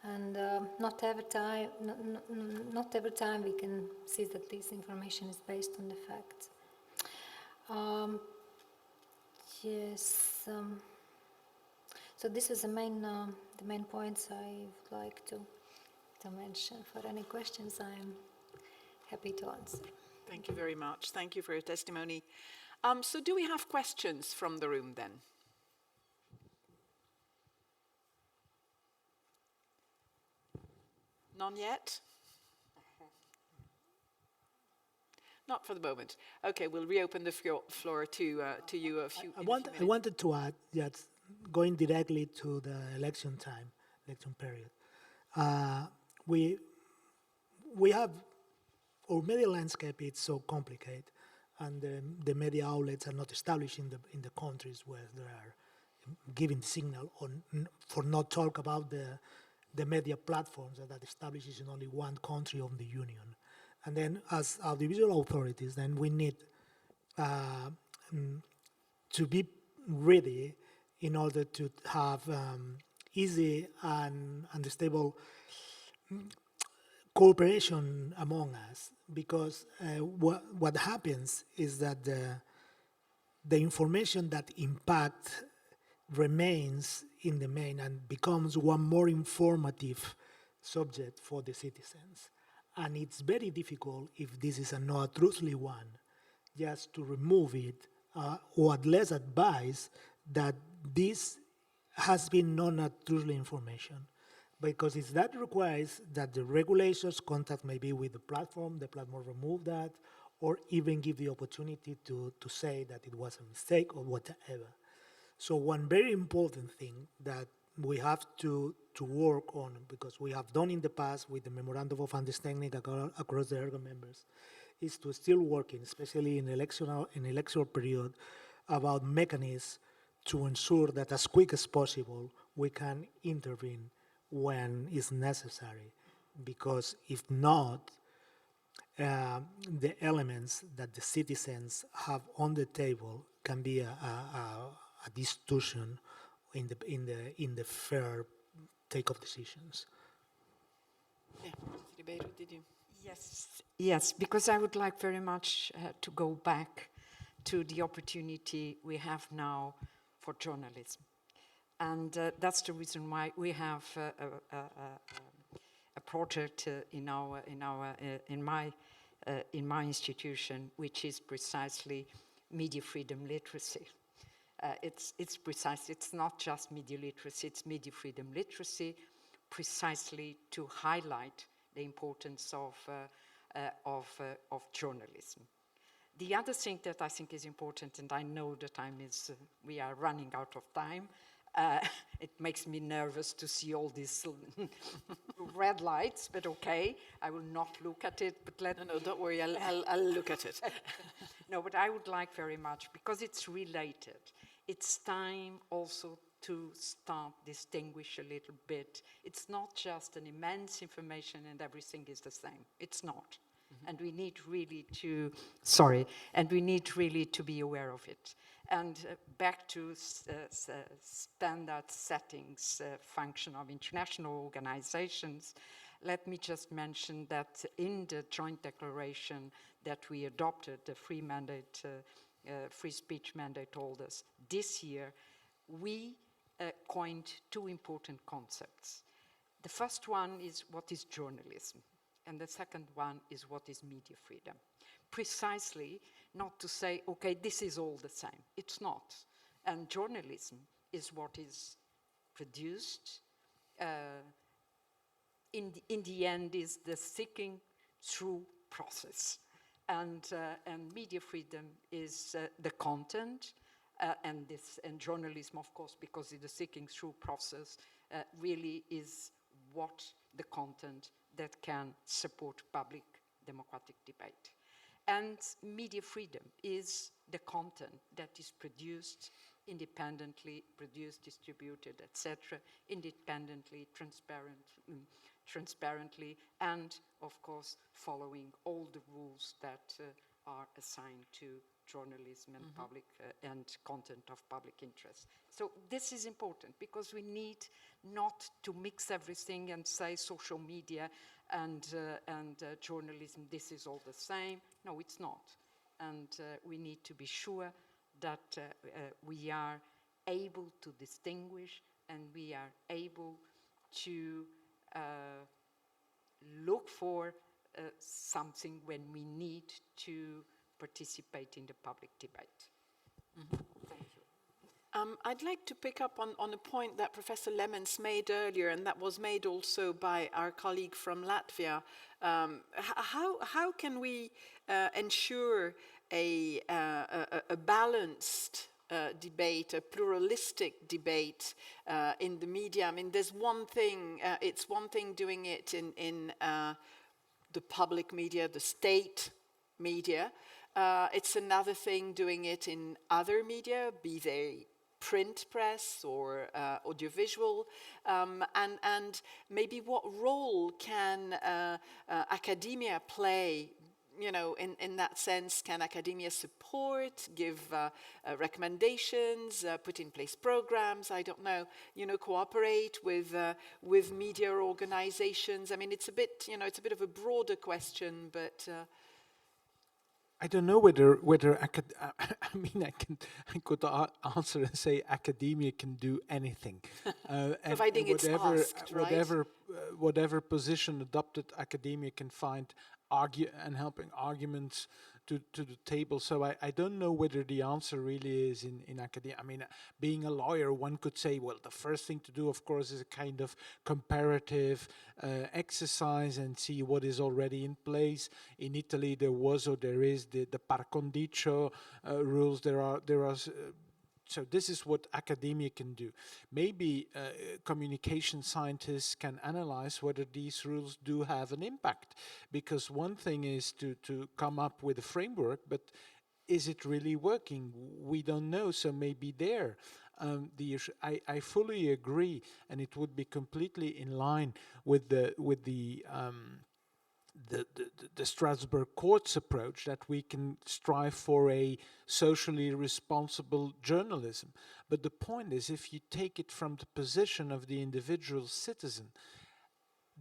And not every time we can see that this information is based on the facts. Yes. So this is the main points I would like to mention. For any questions, I am happy to answer. Thank you very much. Thank you for your testimony. So do we have questions from the room then? None yet? Not for the moment. Okay, we'll reopen the floor to you a few minutes. I wanted to add that going directly to the election period. We have, our media landscape is so complicated, and the media outlets are not established in the countries where they are giving the signal for not talk about the media platforms that establishes in only one country of the Union. And then as audiovisual authorities, then we need to be ready in order to have easy and stable cooperation among us, because what happens is that the information that impact remains in the main and becomes one more informative subject for the citizens. And it's very difficult, if this is a not truthful one, just to remove it or at least advise that this has been not truthful information. Because if that requires that the regulators contact maybe with the platform remove that, or even give the opportunity to say that it was a mistake or whatever. So one very important thing that we have to work on, because we have done in the past with the Memorandum of Understanding across the ERGA members, is to still working, especially in electoral period, about mechanisms to ensure that as quick as possible we can intervene when it's necessary. Because if not, the elements that the citizens have on the table can be a distortion in the fair take of decisions. Yeah, Ribeiro, did you? Yes, because I would like very much to go back to the opportunity we have now for journalism. And that's the reason why we have a project in my institution, which is precisely media freedom literacy. It's not just media literacy, it's media freedom literacy, precisely to highlight the importance of journalism. The other thing that I think is important, and I know the time is, we are running out of time. It makes me nervous to see all these red lights, but okay, I will not look at it. But No, don't worry, I'll look at it. No, but I would like very much, because it's related. It's time also to start distinguish a little bit. It's not just an immense information and everything is the same. It's not. And we need really to, and we need really to be aware of it. And back to standard settings function of international organizations, let me just mention that in the joint declaration that we adopted, the free mandate, free speech mandate holders this year, we coined two important concepts. The first one is what is journalism, and the second one is what is media freedom. Precisely not to say, okay, this is all the same. It's not. And journalism is what is produced. In the end is the seeking through process. And media freedom is the content, and journalism, of course, because the seeking through process really is what the content that can support public democratic debate. And media freedom is the content that is produced independently, distributed, etc., independently, transparently, and of course following all the rules that are assigned to journalism and public and content of public interest. So this is important because we need not to mix everything and say social media and journalism, this is all the same. No, it's not. And we need to be sure that we are able to distinguish and we are able to look for something when we need to participate in the public debate. Thank you. I'd like to pick up on a point that Professor Lemons made earlier, and that was made also by our colleague from Latvia. How can we ensure a balanced debate, a pluralistic debate in the media? I mean, there's one thing, it's one thing doing it in the public media, the state media. It's another thing doing it in other media, be they print press or audiovisual, and maybe what role can academia play? You know, in that sense, can academia support, give recommendations, put in place programs? I don't know. You know, cooperate with media organizations. I mean, it's a bit, you know, it's a bit of a broader question, but. I don't know whether I mean I could answer and say academia can do anything, Providing it's asked, right? Whatever position adopted, academia can find helping arguments to the table. So I don't know whether the answer really is in academia. I mean, being a lawyer, one could say, well, the first thing to do, of course, is a kind of comparative exercise and see what is already in place. In Italy, there was or there is the par condicio rules. There are so this is what academia can do. Maybe communication scientists can analyze whether these rules do have an impact, because one thing is to come up with a framework, but is it really working? We don't know, so maybe there. I fully agree, and it would be completely in line with the the Strasbourg court's approach, that we can strive for a socially responsible journalism. But the point is, if you take it from the position of the individual citizen,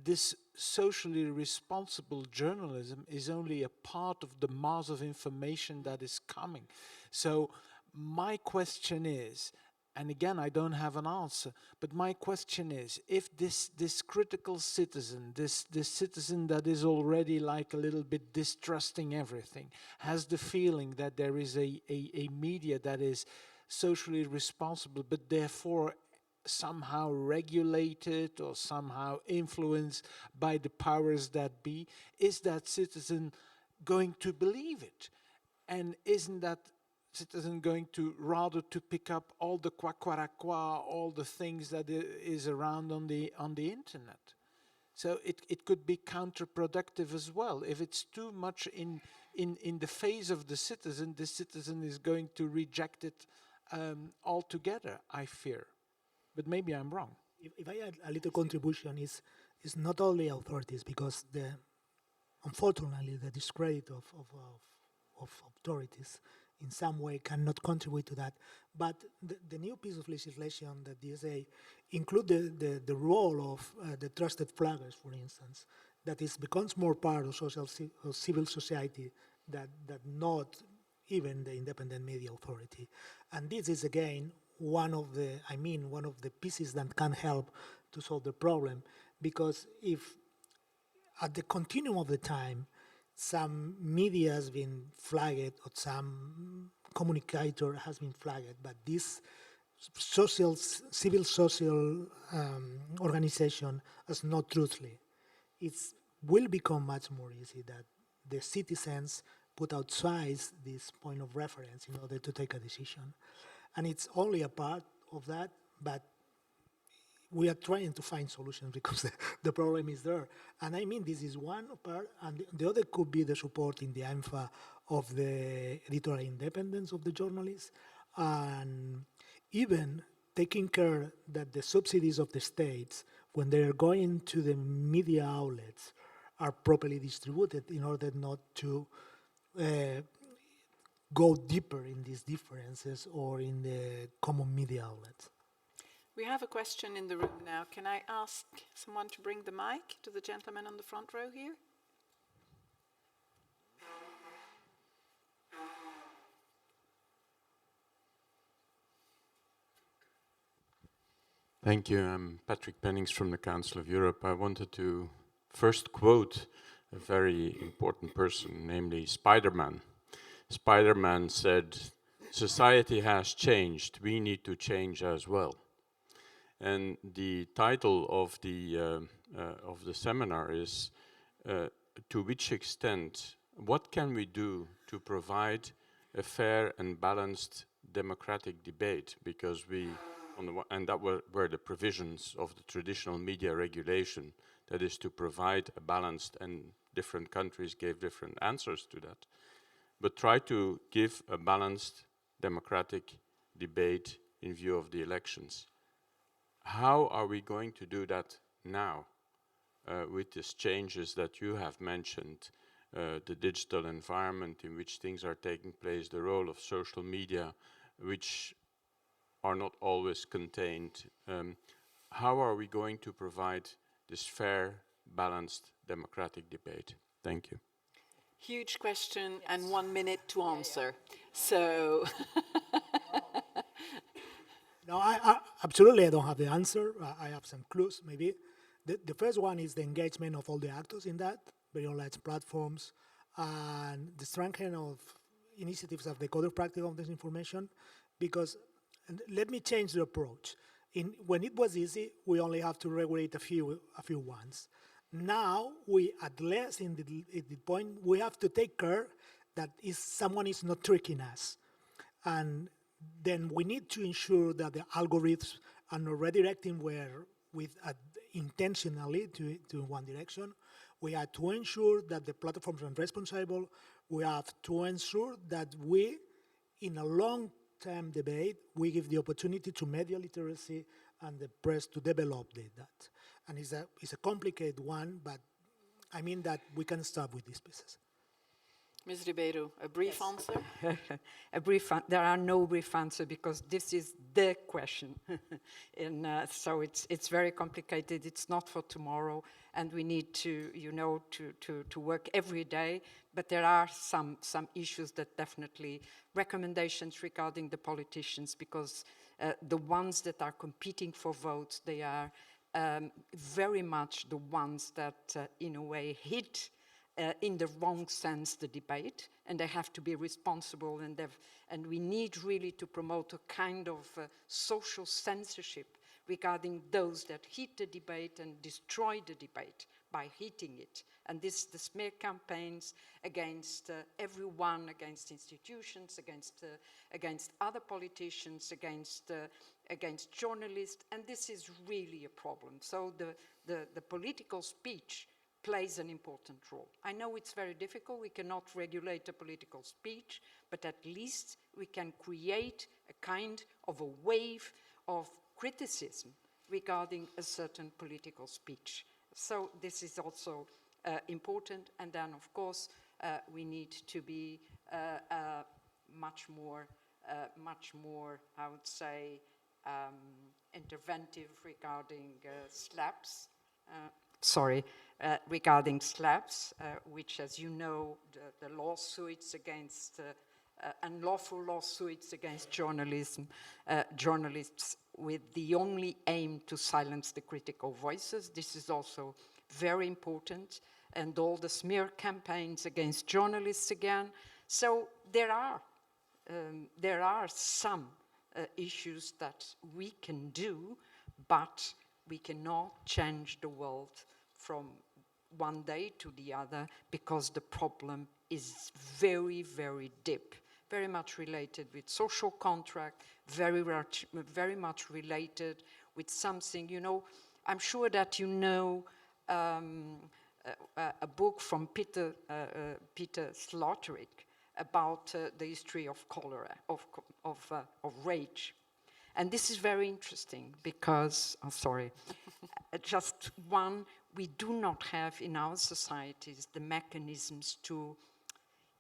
this socially responsible journalism is only a part of the mass of information that is coming. So my question is, and again, I don't have an answer, but my question is, if this critical citizen, this citizen that is already like a little bit distrusting everything, has the feeling that there is a media that is socially responsible, but therefore somehow regulated or somehow influenced by the powers that be, is that citizen going to believe it? And isn't that citizen going to rather to pick up all the all the things that is around on the internet? So it could be counterproductive as well. If it's too much in the face of the citizen is going to reject it altogether, I fear. But maybe I'm wrong. If I add a little contribution, is not only authorities, because unfortunately the discredit of authorities in some way cannot contribute to that. But the new piece of legislation that DSA include the role of the trusted flaggers, for instance, that becomes more part of civil society that not even the independent media authority. And this is again one of the pieces that can help to solve the problem, because if at the continuum of the time some media has been flagged or some communicator has been flagged, but this civil social organization is not truthfully, it will become much more easy that the citizens put outside this point of reference in order to take a decision. And it's only a part of that, but we are trying to find solutions because the problem is there. And I mean, this is one part, and the other could be the support in the ANFA of the editorial independence of the journalists, and even taking care that the subsidies of the states, when they're going to the media outlets, are properly distributed in order not to go deeper in these differences or in the common media outlets. We have a question in the room now. Can I ask someone to bring the mic to the gentleman on the front row here? Thank you. I'm Patrick Pennings from the Council of Europe. I wanted to first quote a very important person, namely Spider-Man. Spider-Man said, "Society has changed. We need to change as well." And the title of the seminar is to which extent, what can we do to provide a fair and balanced democratic debate? Because and that were the provisions of the traditional media regulation, that is to provide a balanced, and different countries gave different answers to that. But try to give a balanced democratic debate in view of the elections. How are we going to do that now with these changes that you have mentioned, the digital environment in which things are taking place, the role of social media, which are not always contained? How are we going to provide this fair, balanced, democratic debate? Thank you. Huge question, and 1 minute to answer. So No, I absolutely I don't have the answer. I have some clues, maybe. The first one is the engagement of all the actors in that, very large platforms, and the strengthening of initiatives of the Code of Practice of Disinformation, because, and let me change the approach. When it was easy, we only have to regulate a few ones. Now, we, at least in the point, we have to take care that someone is not tricking us. And then we need to ensure that the algorithms are not redirecting intentionally to one direction. We have to ensure that the platforms are responsible. We have to ensure that we, in a long-term debate, we give the opportunity to media literacy and the press to develop that. And it's a complicated one, but I mean that we can stop with these pieces. Ms. Ribeiro, a brief answer? There are no brief answers because this is the question. And so it's very complicated. It's not for tomorrow, and we need to, to work every day. But there are some issues that definitely, recommendations regarding the politicians, because the ones that are competing for votes, they are very much the ones that, in a way, hit in the wrong sense the debate, and they have to be responsible, and we need really to promote a kind of social censorship regarding those that hit the debate and destroy the debate by hitting it. And the smear campaigns against everyone, against institutions, against other politicians, against journalists, and this is really a problem. So the political speech plays an important role. I know it's very difficult. We cannot regulate a political speech, but at least we can create a kind of a wave of criticism regarding a certain political speech. So this is also important. And then, of course, we need to be much more, I would say, interventive regarding slaps. Regarding slaps, which, as you know, the lawsuits against, unlawful lawsuits against journalists with the only aim to silence the critical voices. This is also very important. And all the smear campaigns against journalists again. So there are some issues that we can do, but we cannot change the world from one day to the other, because the problem is very, very deep, very much related with social contract, very much related with something, I'm sure that you know a book from Peter Sloterdijk about the history of cholera, of rage. And this is very interesting because, just one, we do not have in our societies the mechanisms to,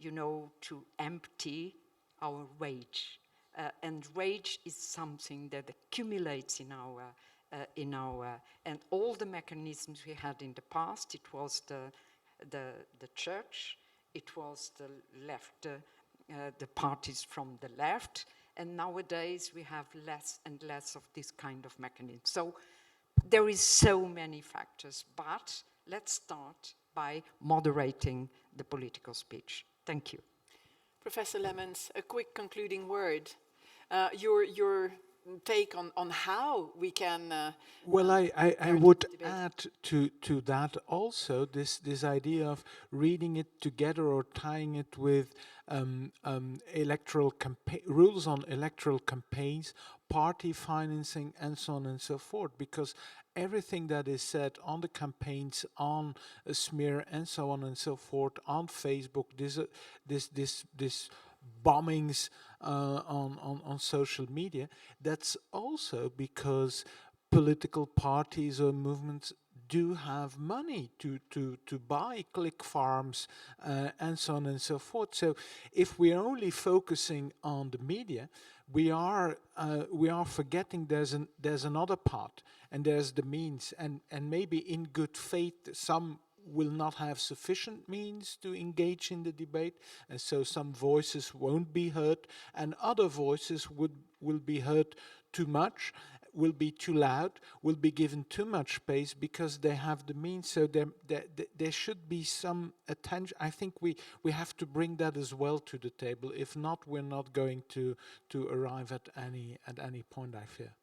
to empty our rage. And rage is something that accumulates in our, and all the mechanisms we had in the past, it was the church, it was the left, the parties from the left, and nowadays we have less and less of this kind of mechanism. So there is so many factors, but let's start by moderating the political speech. Thank you. Professor Lemmens, a quick concluding word. Your take on how we can... Well, I would add to that also this idea of reading it together or tying it with rules on electoral campaigns, party financing, and so on and so forth, because everything that is said on the campaigns, on a smear, and so on and so forth, on Facebook, this bombings on social media, that's also because political parties or movements do have money to buy click farms and so on and so forth. So if we're only focusing on the media, we are forgetting there's another part, and there's the means, and maybe in good faith some will not have sufficient means to engage in the debate, and so some voices won't be heard, and other voices will be heard too much, will be too loud, will be given too much space because they have the means. So there should be some attention. I think we have to bring that as well to the table. If not, we're not going to arrive at any point, I fear.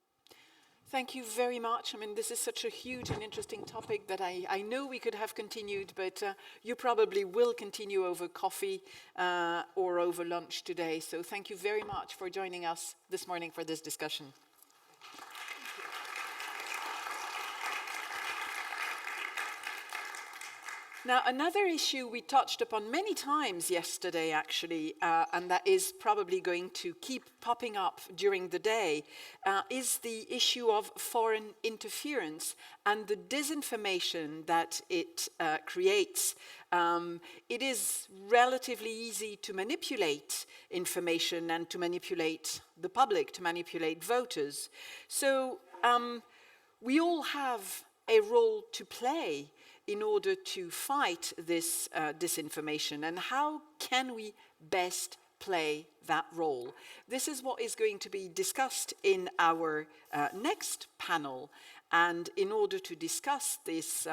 Thank you very much. I mean, this is such a huge and interesting topic that I know we could have continued, but you probably will continue over coffee or over lunch today. So thank you very much for joining us this morning for this discussion. Now, another issue we touched upon many times yesterday, actually, and that is probably going to keep popping up during the day, is the issue of foreign interference and the disinformation that it creates. It is relatively easy to manipulate information and to manipulate the public, to manipulate voters. So we all have a role to play in order to fight this disinformation, and how can we best play that role? This is what is going to be discussed in our next panel, and in order to discuss this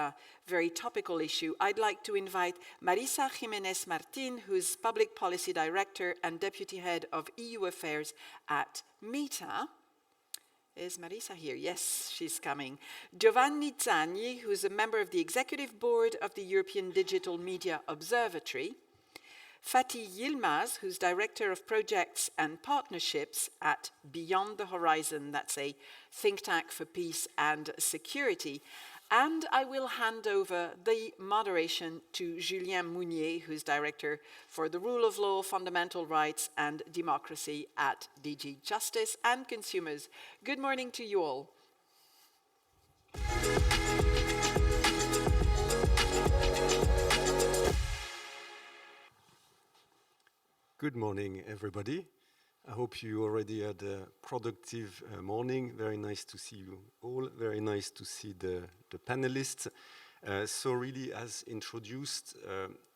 very topical issue, I'd like to invite Marisa Jimenez Martin, who's Public Policy Director and Deputy Head of EU Affairs at Meta. Is Marisa here? Yes, she's coming. Giovanni Zagni, who's a member of the Executive Board of the European Digital Media Observatory. Fatih Yilmaz, who's Director of Projects and Partnerships at Beyond the Horizon, that's a think tank for peace and security. And I will hand over the moderation to Julien Mounier, who's Director for the Rule of Law, Fundamental Rights and Democracy at DG Justice and Consumers. Good morning to you all. Good morning, everybody. I hope you already had a productive morning. Very nice to see you all. Very nice to see the panelists. So really, as introduced,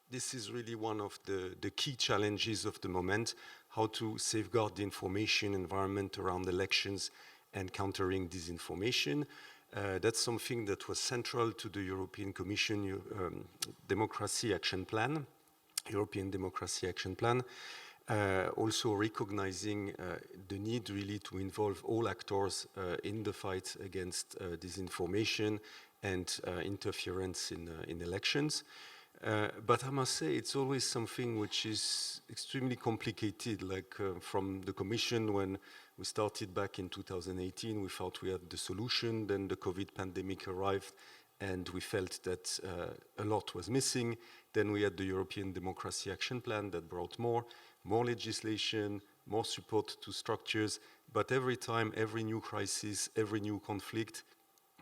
this is really one of the key challenges of the moment, how to safeguard the information environment around elections and countering disinformation. That's something that was central to the European Commission Democracy Action Plan, European Democracy Action Plan. Also recognizing the need really to involve all actors in the fight against disinformation and interference in elections. But I must say it's always something which is extremely complicated, like from the Commission when we started back in 2018, we thought we had the solution, then the COVID pandemic arrived and we felt that a lot was missing. Then we had the European Democracy Action Plan that brought more legislation, more support to structures, but every time, every new crisis, every new conflict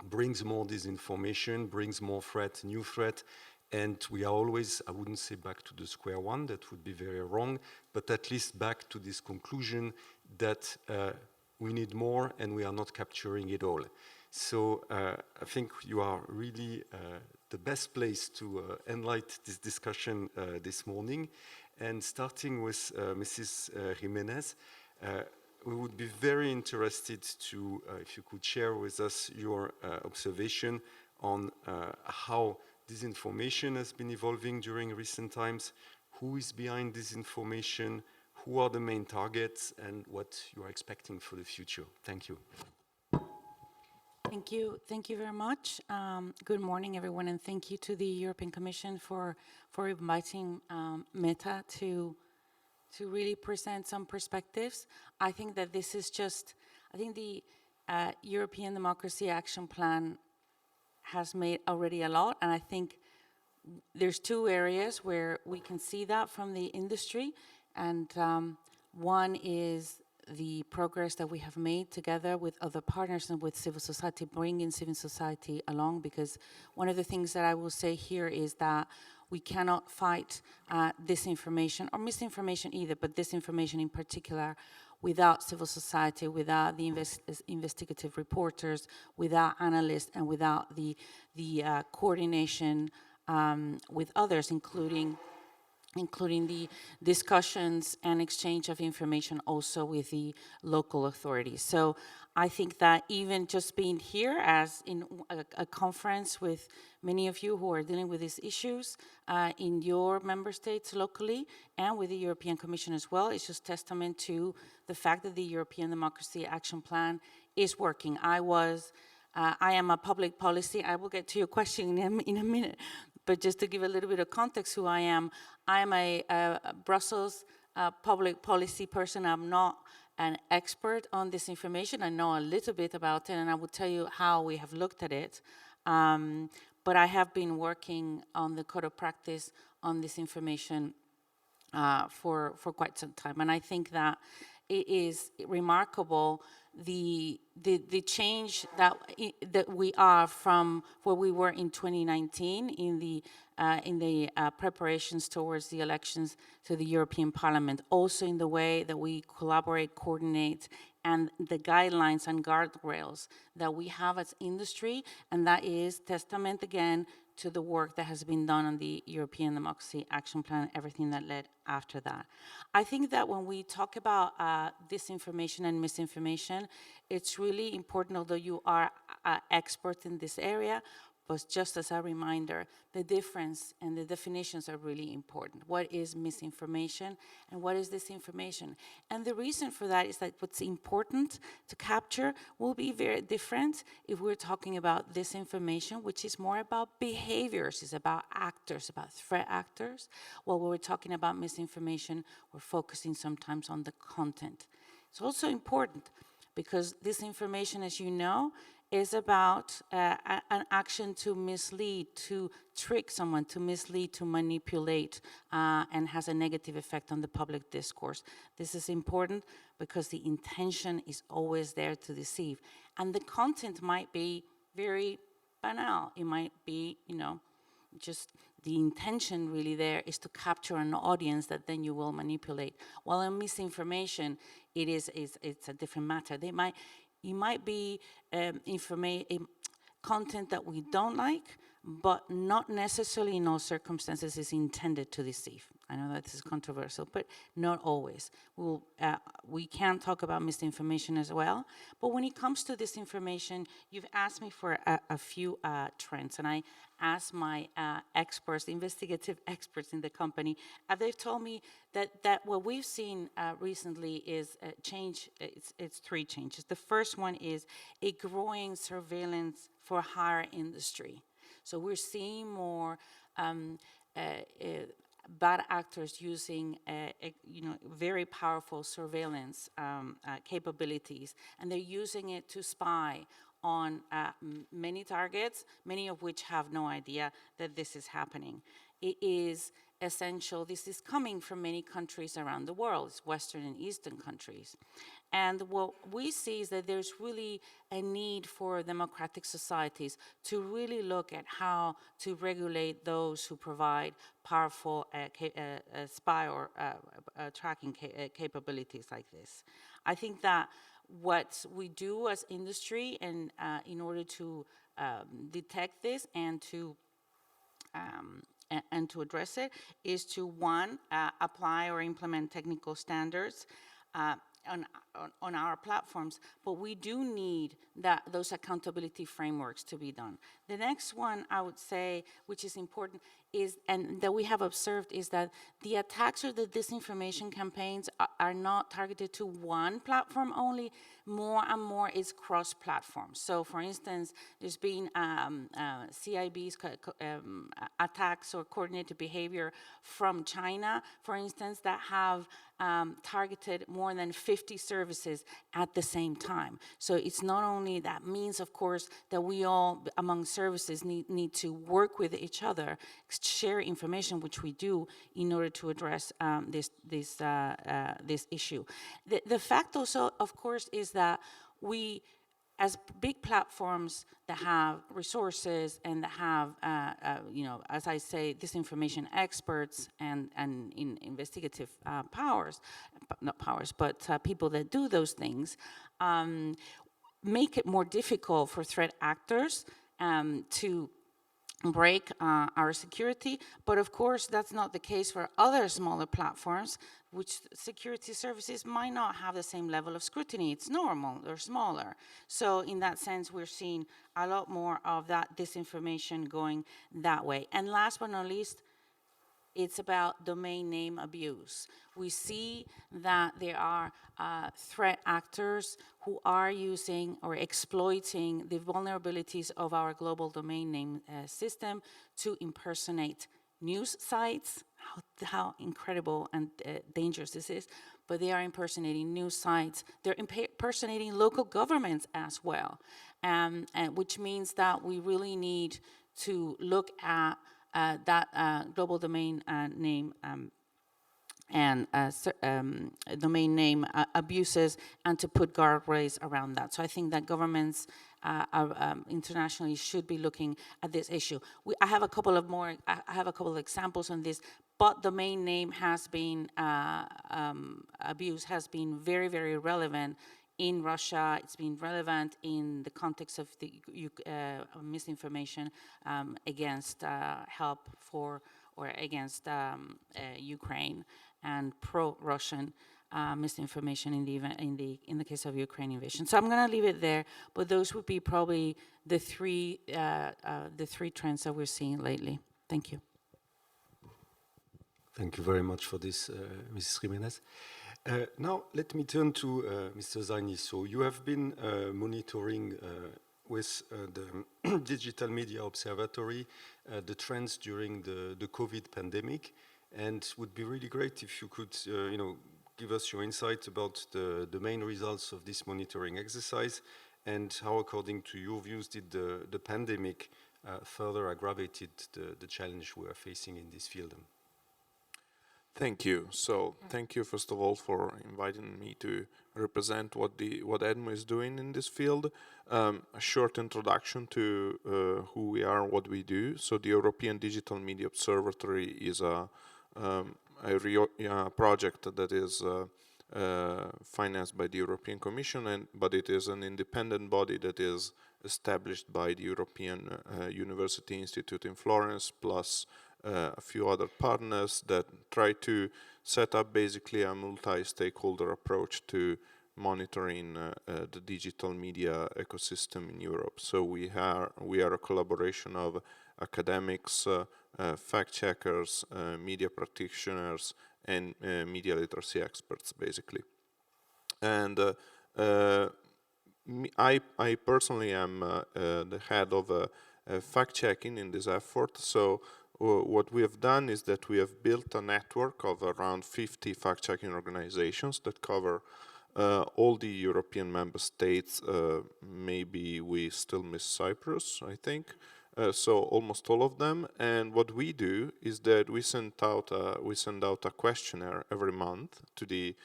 brings more disinformation, brings more threat, new threat, and we are always, I wouldn't say back to the square one, that would be very wrong, but at least back to this conclusion that we need more and we are not capturing it all. So I think you are really the best place to enlighten this discussion this morning. And starting with Mrs. Jimenez, we would be very interested to, if you could share with us your observation on how disinformation has been evolving during recent times, who is behind disinformation, who are the main targets, and what you are expecting for the future. Thank you. Thank you very much. Good morning, everyone, and thank you to the European Commission for inviting Meta to really present some perspectives. I think that this is just, I think the European Democracy Action Plan has made already a lot, and I think there's two areas where we can see that from the industry, and one is the progress that we have made together with other partners and with civil society, bringing civil society along, because one of the things that I will say here is that we cannot fight disinformation or misinformation either, but disinformation in particular, without civil society, without the investigative reporters, without analysts, and without the coordination with others, including the discussions and exchange of information also with the local authorities. So I think that even just being here as in a conference with many of you who are dealing with these issues in your member states locally and with the European Commission as well, is just testament to the fact that the European Democracy Action Plan is working. I am a public policy, I will get to your question in a minute, but just to give a little bit of context who I am a Brussels public policy person. I'm not an expert on this information. I know a little bit about it, and I will tell you how we have looked at it. but I have been working on the code of practice on disinformation for quite some time. And I think that it is remarkable the change that we are from where we were in 2019 in the preparations towards the elections to the European Parliament, also in the way that we collaborate, coordinate, and the guidelines and guardrails that we have as industry, and that is testament again to the work that has been done on the European Democracy Action Plan, everything that led after that. I think that when we talk about disinformation and misinformation, it's really important, although you are experts in this area, but just as a reminder, the difference and the definitions are really important. What is misinformation and what is disinformation? And the reason for that is that what's important to capture will be very different if we're talking about disinformation, which is more about behaviors, it's about actors, about threat actors. While we're talking about misinformation, we're focusing sometimes on the content. It's also important because disinformation, as you know, is about an action to mislead, to trick someone, to mislead, to manipulate, and has a negative effect on the public discourse. This is important because the intention is always there to deceive. And the content might be very banal. It might be, just the intention really there is to capture an audience that then you will manipulate. While in misinformation, it's a different matter. It might be content that we don't like, but not necessarily in all circumstances is intended to deceive. I know that this is controversial, but not always. We can talk about misinformation as well, but when it comes to disinformation, you've asked me for a few trends, and I asked my experts, investigative experts in the company, and they've told me that what we've seen recently is a change. It's three changes. The first one is a growing surveillance for higher industry. So we're seeing more bad actors using very powerful surveillance capabilities, and they're using it to spy on many targets, many of which have no idea that this is happening. It is essential. This is coming from many countries around the world, Western and Eastern countries. And what we see is that there's really a need for democratic societies to really look at how to regulate those who provide powerful spy or tracking capabilities like this. I think that what we do as industry and in order to detect this and to address it is to, one, apply or implement technical standards on our platforms, but we do need those accountability frameworks to be done. The next one I would say, which is important, is, and that we have observed, is that the attacks or the disinformation campaigns are not targeted to one platform only. More and more is cross-platform. So, for instance, there's been CIB's attacks or coordinated behavior from China, for instance, that have targeted more than 50 services at the same time. So it's not only that means, of course, that we all, among services, need to work with each other, share information, which we do, in order to address this issue. The fact also, of course, is that we, as big platforms that have resources and that have, as I say, disinformation experts and in investigative powers, not powers, but people that do those things, make it more difficult for threat actors to break our security. But of course, that's not the case for other smaller platforms, which security services might not have the same level of scrutiny. It's normal, they're smaller. So in that sense, we're seeing a lot more of that disinformation going that way. And last but not least, it's about domain name abuse. We see that there are threat actors who are using or exploiting the vulnerabilities of our global domain name system to impersonate news sites. How incredible and dangerous this is. But they are impersonating news sites. They're impersonating local governments as well, and which means that we really need to look at that global domain name and domain name abuses, and to put guardrails around that. So I think that governments internationally should be looking at this issue. I have a couple of examples on this, but domain name has been abuse has been very, very relevant in Russia. It's been relevant in the context of the misinformation against help for or against Ukraine, and pro-Russian misinformation in the case of Ukraine invasion. So I'm going to leave it there, but those would be probably the three trends that we're seeing lately. Thank you. Thank you very much for this, Mrs. Jimenez. Now, let me turn to Mr. Zaini. So you have been monitoring with the Digital Media Observatory the trends during the COVID pandemic, and it would be really great if you could give us your insight about the main results of this monitoring exercise, and how, according to your views, did the pandemic further aggravated the challenge we are facing in this field. Thank you. So thank you, first of all, for inviting me to represent what EDMO is doing in this field. A short introduction to who we are, what we do. So the European Digital Media Observatory is a project that is financed by the European Commission, but it is an independent body that is established by the European University Institute in Florence, plus a few other partners that try to set up basically a multi-stakeholder approach to monitoring the digital media ecosystem in Europe. So we are a collaboration of academics, fact-checkers, media practitioners, and media literacy experts, basically. And I personally am the head of fact-checking in this effort. So what we have done is that we have built a network of around 50 fact-checking organizations that cover all the European member states. Maybe we still miss Cyprus, I think. So almost all of them. And what we do is that we send out a questionnaire every month to the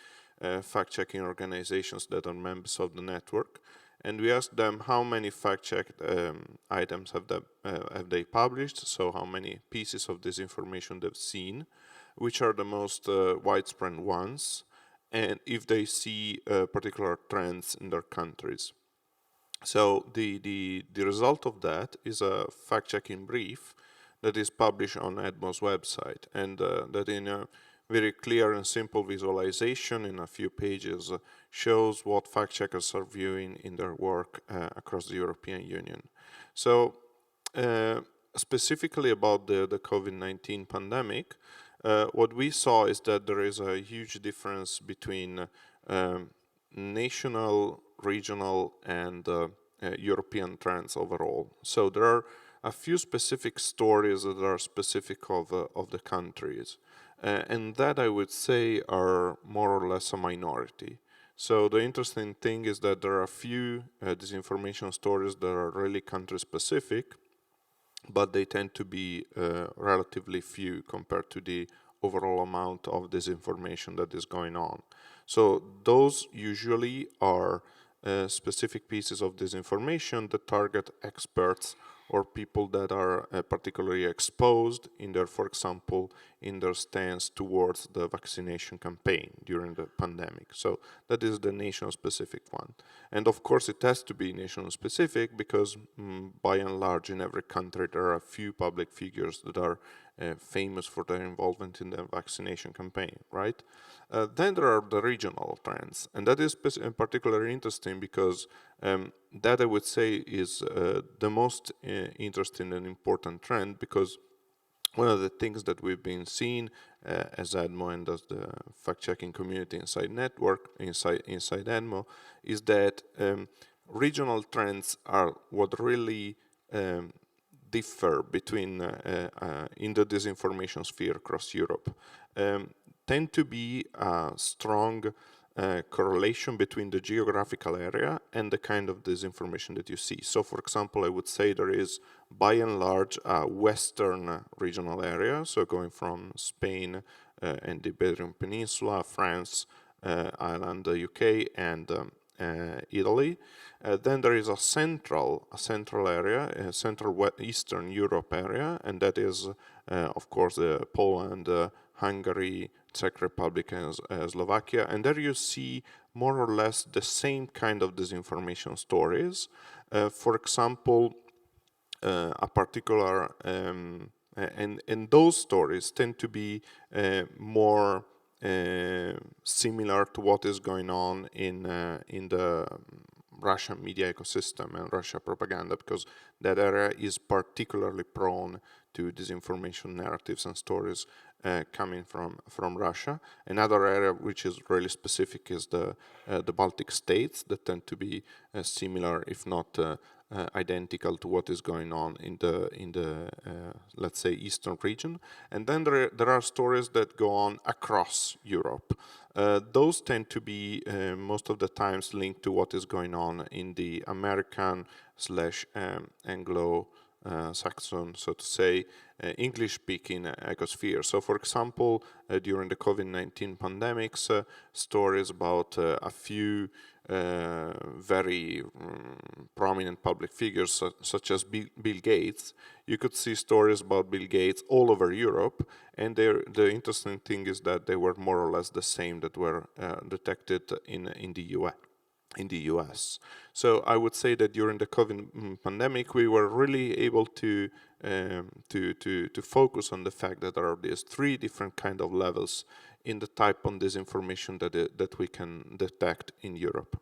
fact-checking organizations that are members of the network, and we ask them how many fact-checked items have they published, so how many pieces of disinformation they've seen, which are the most widespread ones, and if they see particular trends in their countries. So the result of that is a fact-checking brief that is published on EDMO's website, and that in a very clear and simple visualization in a few pages shows what fact-checkers are viewing in their work across the European Union. So specifically about the COVID-19 pandemic, what we saw is that there is a huge difference between national, regional, and European trends overall. So there are a few specific stories that are specific of the countries. And that, I would say, are more or less a minority. So the interesting thing is that there are a few disinformation stories that are really country-specific, but they tend to be relatively few compared to the overall amount of disinformation that is going on. So those usually are specific pieces of disinformation that target experts or people that are particularly exposed in their, for example, in their stance towards the vaccination campaign during the pandemic. So that is the nation-specific one. And of course it has to be nation-specific because by and large in every country there are a few public figures that are famous for their involvement in the vaccination campaign, right? Then there are the regional trends, and that is particularly interesting because that I would say is the most interesting and important trend, because one of the things that we've been seeing as EDMO and as the fact-checking community inside EDMO is that regional trends are what really differ between in the disinformation sphere across Europe. Tend to be a strong correlation between the geographical area and the kind of disinformation that you see. So, for example, I would say there is, by and large, a Western regional area, so going from Spain and the Iberian Peninsula, France, Ireland, the UK, and Italy. Then there is a central area, a central Eastern Europe area, and that is, of course, Poland, Hungary, Czech Republic, and Slovakia. And there you see more or less the same kind of disinformation stories. For example, a particular and those stories tend to be more similar to what is going on in the Russian media ecosystem and Russia propaganda, because that area is particularly prone to disinformation narratives and stories coming from Russia. Another area which is really specific is the Baltic states, that tend to be similar, if not identical, to what is going on in the let's say Eastern region. And then there are stories that go on across Europe. Those tend to be most of the times linked to what is going on in the American / Anglo Saxon, so to say, English-speaking ecosphere. So, for example, during the COVID-19 pandemics, stories about a few very prominent public figures, such as Bill Gates. You could see stories about Bill Gates all over Europe, and the interesting thing is that they were more or less the same that were detected in the US. So I would say that during the COVID pandemic, we were really able to focus on the fact that there are these three different kind of levels in the type of disinformation that we can detect in Europe.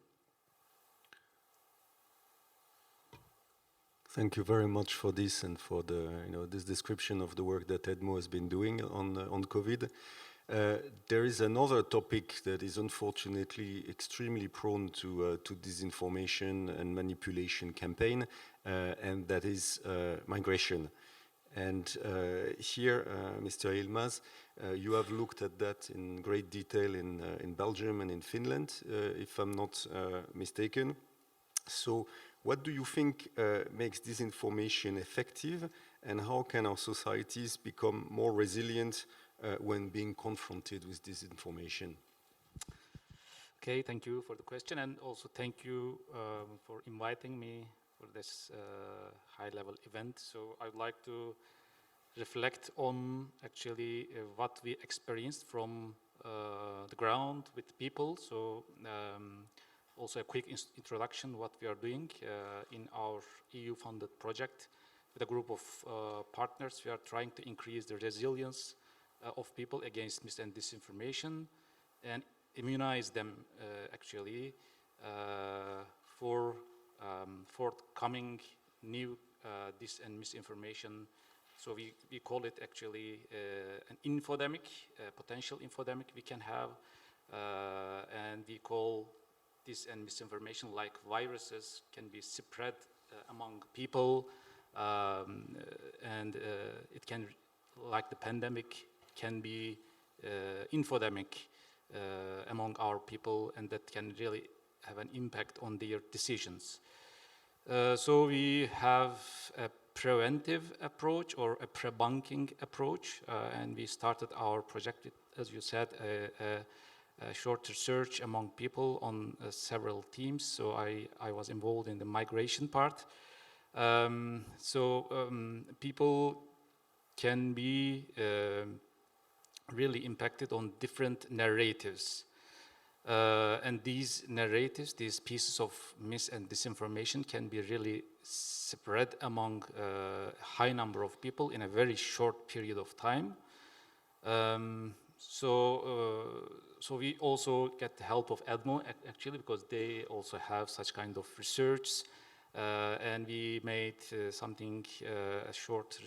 Thank you very much for this and for the this description of the work that Edmo has been doing on COVID. There is another topic that is unfortunately extremely prone to disinformation and manipulation campaign, and that is migration. And here, Mr. Yilmaz, you have looked at that in great detail in Belgium and in Finland, if I'm not mistaken. So what do you think makes disinformation effective, and how can our societies become more resilient when being confronted with disinformation? Okay, thank you for the question, and also thank you for inviting me for this high-level event. So I would like to reflect on actually what we experienced from the ground with people. So also a quick introduction what we are doing in our EU-funded project with a group of partners. We are trying to increase the resilience of people against mis and disinformation and immunize them actually for forthcoming new dis and misinformation. So we call it actually an infodemic, potential infodemic we can have, and we call this and misinformation like viruses can be spread among people, and it can, like the pandemic, can be infodemic among our people, and that can really have an impact on their decisions. So we have a preventive approach or a pre-bunking approach, and we started our project with, as you said, a short research among people on several teams. So I was involved in the migration part. People can be really impacted on different narratives. And these narratives, these pieces of mis and disinformation can be really spread among a high number of people in a very short period of time. So we also get the help of Edmo actually, because they also have such kind of research, and we made a short,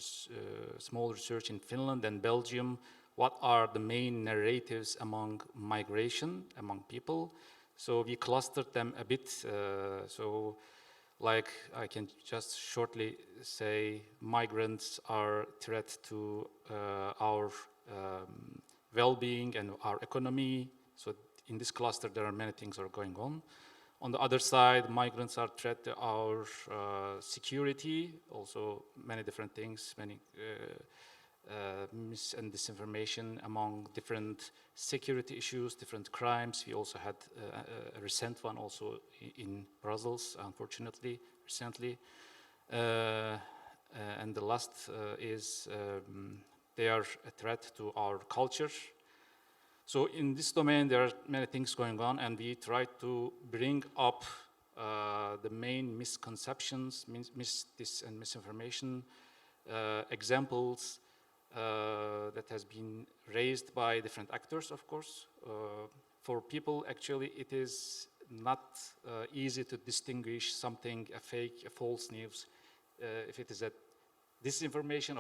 small research in Finland and Belgium. What are the main narratives among migration, among people? So we clustered them a bit. So like I can just shortly say, migrants are a threat to our well-being and our economy. So in this cluster, there are many things are going on. On the other side, migrants are threat to our security, also many different things, many mis and disinformation among different security issues, different crimes. We also had a recent one also in Brussels, unfortunately, recently. And the last is they are a threat to our culture. So in this domain, there are many things going on, and we try to bring up the main misconceptions, and misinformation examples that has been raised by different actors, of course. For people, actually, it is not easy to distinguish something, a fake, a false news, if it is a disinformation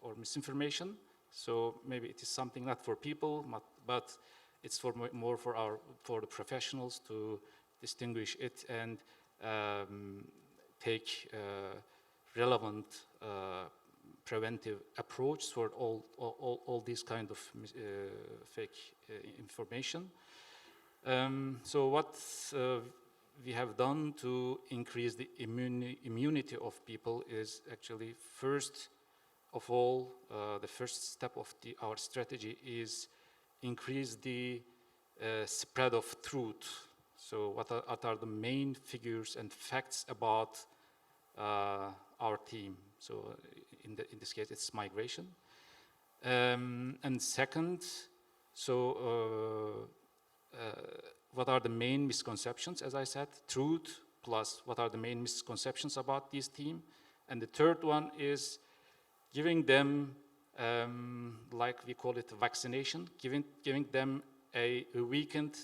or misinformation. So maybe it is something not for people, but it's for more for the professionals to distinguish it and take relevant preventive approach for all these kind of fake information. So what we have done to increase the immunity of people is actually, first of all, the first step of our strategy is increase the spread of truth. So what are the main figures and facts about our team? So in this case, it's migration. And second, so what are the main misconceptions? As I said, truth plus what are the main misconceptions about this team. And the third one is giving them, like we call it vaccination, giving them a weakened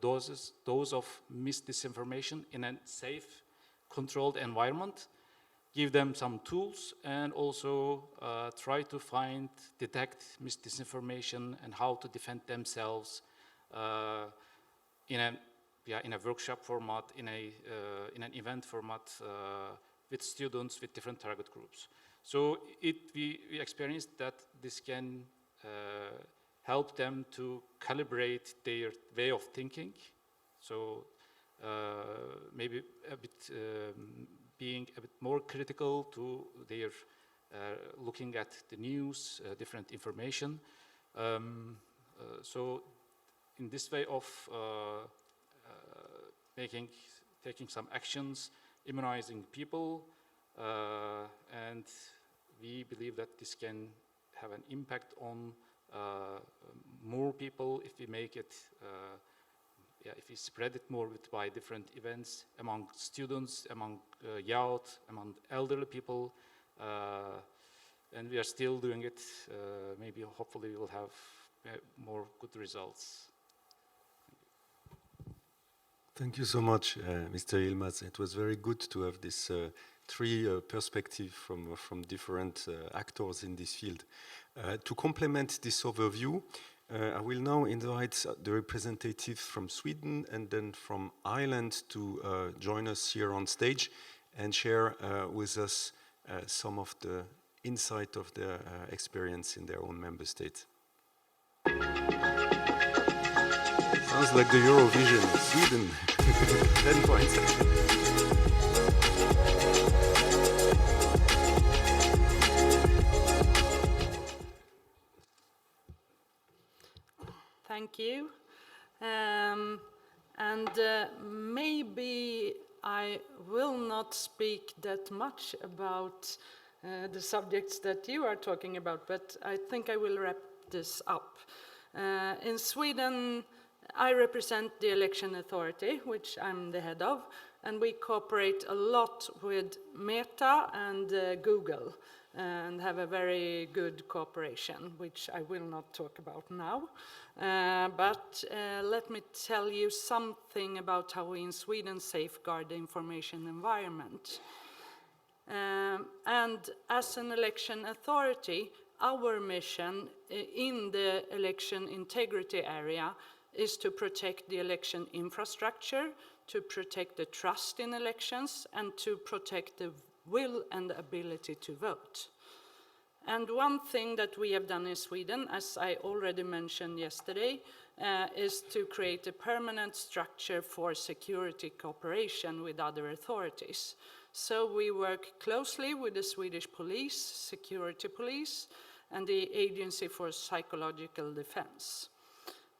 dose of disinformation in a safe, controlled environment, give them some tools, and also try to detect disinformation and how to defend themselves in a workshop format, in an event format with students, with different target groups. So we experienced that this can help them to calibrate their way of thinking. So maybe a bit being a bit more critical to their looking at the news, different information. So in this way of taking some actions, immunizing people, and we believe that this can have an impact on more people if we make it, if we spread it more by different events among students, among youth, among elderly people, and we are still doing it. Maybe, hopefully, we will have more good results. Thank you so much, Mr. Yilmaz. It was very good to have this three perspectives from different actors in this field. To complement this overview, I will now invite the representatives from Sweden and then from Ireland to join us here on stage and share with us some of the insight of their experience in their own member states. Sounds like the Eurovision, Sweden, 10 points. Thank you. Maybe I will not speak that much about the subjects that you are talking about, but I think I will wrap this up. In Sweden, I represent the election authority, which I'm the head of, and we cooperate a lot with Meta and Google and have a very good cooperation, which I will not talk about now. But let me tell you something about how we in Sweden safeguard the information environment. And as an election authority, our mission in the election integrity area is to protect the election infrastructure, to protect the trust in elections, and to protect the will and ability to vote. And one thing that we have done in Sweden, as I already mentioned yesterday, is to create a permanent structure for security cooperation with other authorities. So we work closely with the Swedish police, security police, and the Agency for Psychological Defense.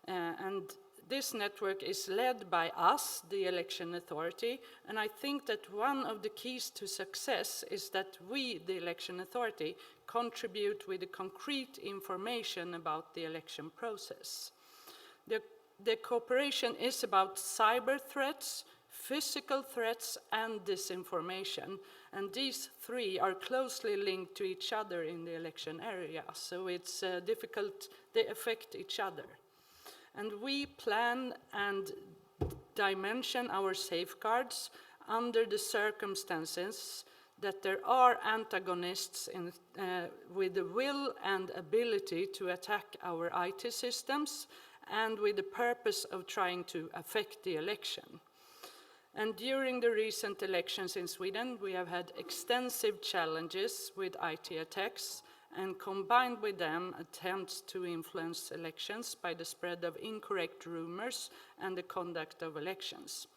And this network is led by us, the election authority, and I think that one of the keys to success is that we, the election authority, contribute with the concrete information about the election process. The cooperation is about cyber threats, physical threats, and disinformation, and these three are closely linked to each other in the election area, so it's difficult, they affect each other. And we plan and dimension our safeguards under the circumstances that there are antagonists with the will and ability to attack our IT systems and with the purpose of trying to affect the election. And during the recent elections in Sweden, we have had extensive challenges with IT attacks, and combined with them, attempts to influence elections by the spread of incorrect rumors and the conduct of elections.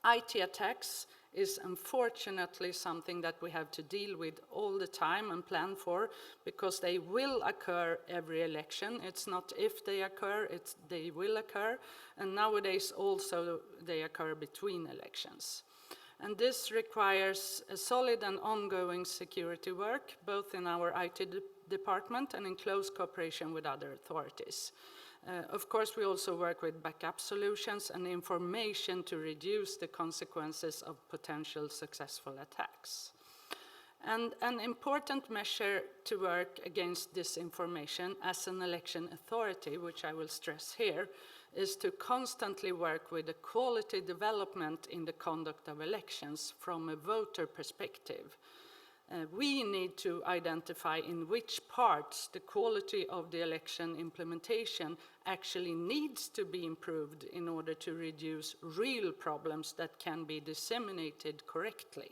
IT attacks is unfortunately something that we have to deal with all the time and plan for, because they will occur every election. It's not if they occur, they will occur, and nowadays also they occur between elections. And this requires a solid and ongoing security work, both in our IT department and in close cooperation with other authorities. Of course, we also work with backup solutions and information to reduce the consequences of potential successful attacks. And an important measure to work against disinformation as an election authority, which I will stress here, is to constantly work with the quality development in the conduct of elections from a voter perspective. We need to identify in which parts the quality of the election implementation actually needs to be improved in order to reduce real problems that can be disseminated correctly.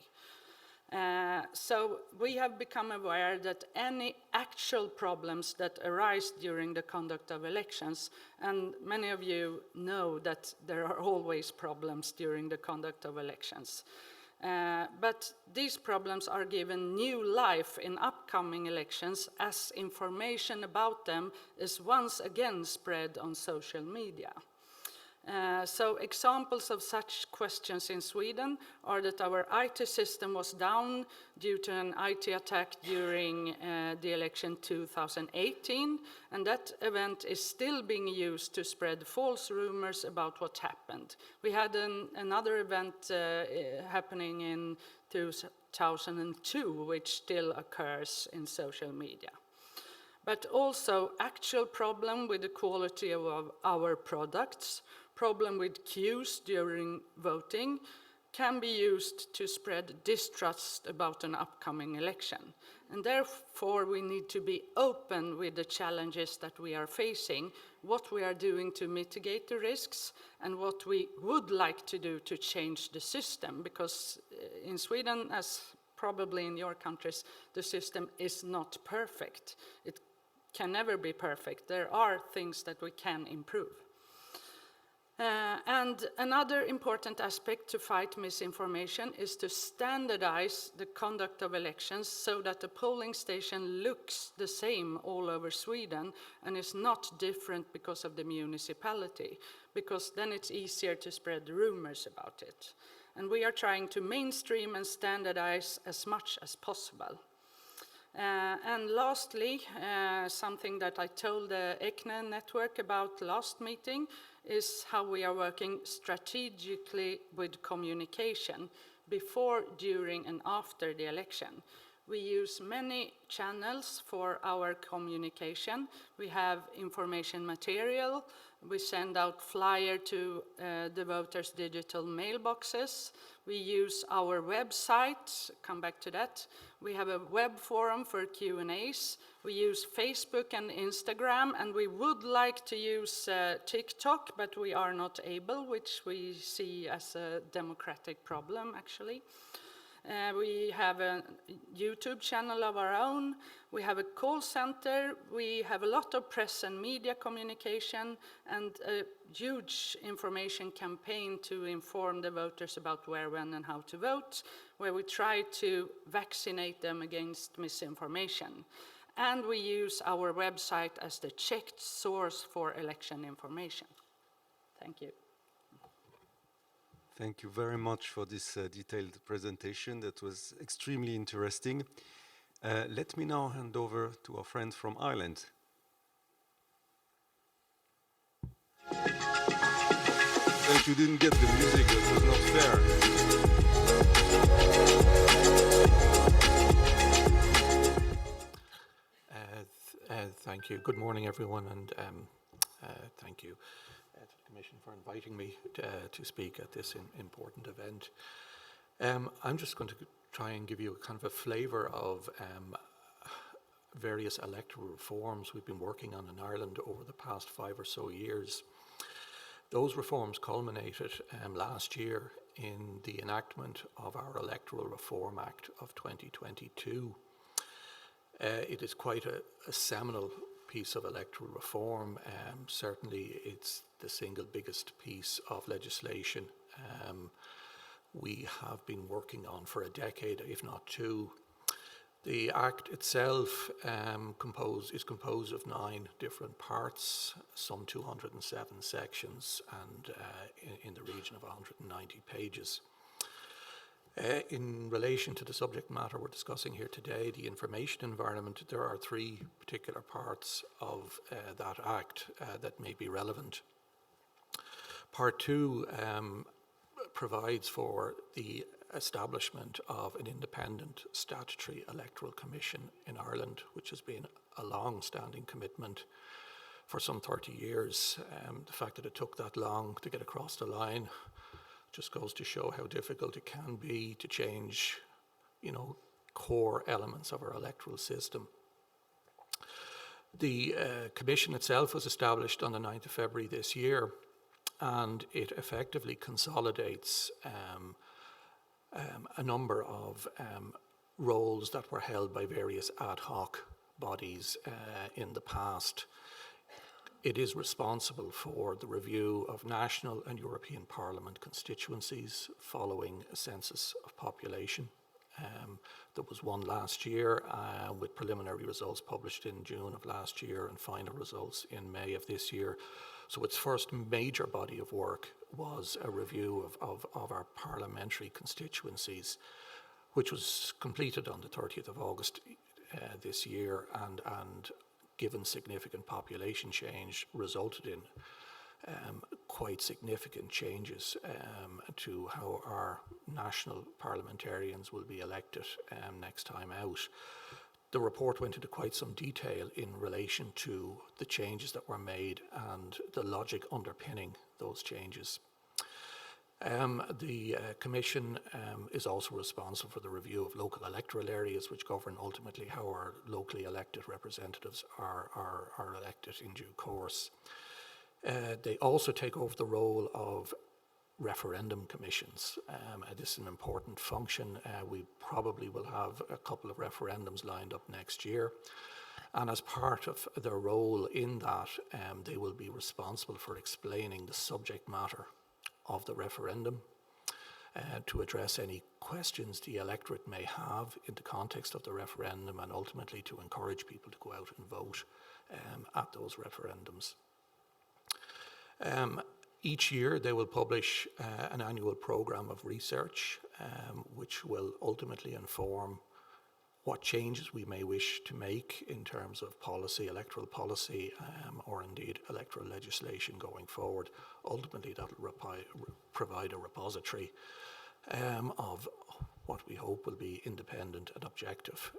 So we have become aware that any actual problems that arise during the conduct of elections, and many of you know that there are always problems during the conduct of elections, but these problems are given new life in upcoming elections as information about them is once again spread on social media. So examples of such questions in Sweden are that our IT system was down due to an IT attack during the election 2018, and that event is still being used to spread false rumors about what happened. We had another event happening in 2002, which still occurs in social media. But also actual problem with the quality of our products, problem with queues during voting, can be used to spread distrust about an upcoming election. And therefore we need to be open with the challenges that we are facing, what we are doing to mitigate the risks, and what we would like to do to change the system, because in Sweden, as probably in your countries, the system is not perfect. It can never be perfect. There are things that we can improve. And another important aspect to fight misinformation is to standardize the conduct of elections so that the polling station looks the same all over Sweden and is not different because of the municipality, because then it's easier to spread rumors about it. And we are trying to mainstream and standardize as much as possible. And lastly, something that I told the ECNE network about last meeting is how we are working strategically with communication before, during, and after the election. We use many channels for our communication. We have information material. We send out flyer to the voters' digital mailboxes. We use our website, come back to that. We have a web forum for Q&As. We use Facebook and Instagram, and we would like to use TikTok, but we are not able, which we see as a democratic problem, actually. We have a YouTube channel of our own. We have a call center, we have a lot of press and media communication, and a huge information campaign to inform the voters about where, when, and how to vote, where we try to vaccinate them against misinformation. And we use our website as the checked source for election information. Thank you. Thank you very much for this detailed presentation. That was extremely interesting. Let me now hand over to our friend from Ireland. Thank you, didn't get the music, that was not fair. Thank you. Good morning, everyone, and thank you to the Commission for inviting me to speak at this important event. I'm just going to try and give you a kind of a flavour of various electoral reforms we've been working on in Ireland over the past 5 or so years. Those reforms culminated last year in the enactment of our Electoral Reform Act of 2022. It is quite a seminal piece of electoral reform. Certainly it's the single biggest piece of legislation we have been working on for a decade, if not 2. The Act itself is composed of 9 different parts, some 207 sections, and in the region of 190 pages. In relation to the subject matter we're discussing here today, the information environment, there are 3 particular parts of that Act that may be relevant. Part 2 provides for the establishment of an independent statutory electoral commission in Ireland, which has been a long-standing commitment for some 30 years. The fact that it took that long to get across the line just goes to show how difficult it can be to change, core elements of our electoral system. The commission itself was established on the 9th of February this year, and it effectively consolidates a number of roles that were held by various ad hoc bodies in the past. It is responsible for the review of national and European Parliament constituencies following a census of population. There was one last year with preliminary results published in June of last year and final results in May of this year. So its first major body of work was a review of our parliamentary constituencies, which was completed on the 30th of August this year, and given significant population change, resulted in quite significant changes to how our national parliamentarians will be elected next time out. The report went into quite some detail in relation to the changes that were made and the logic underpinning those changes. The Commission is also responsible for the review of local electoral areas, which govern ultimately how our locally elected representatives are elected in due course. They also take over the role of referendum commissions. This is an important function. We probably will have a couple of referendums lined up next year. And as part of their role in that, they will be responsible for explaining the subject matter of the referendum, to address any questions the electorate may have in the context of the referendum, and ultimately to encourage people to go out and vote at those referendums. Each year they will publish an annual programme of research which will ultimately inform what changes we may wish to make in terms of policy, electoral policy, or indeed electoral legislation going forward. Ultimately, that will provide a repository of what we hope will be independent and objective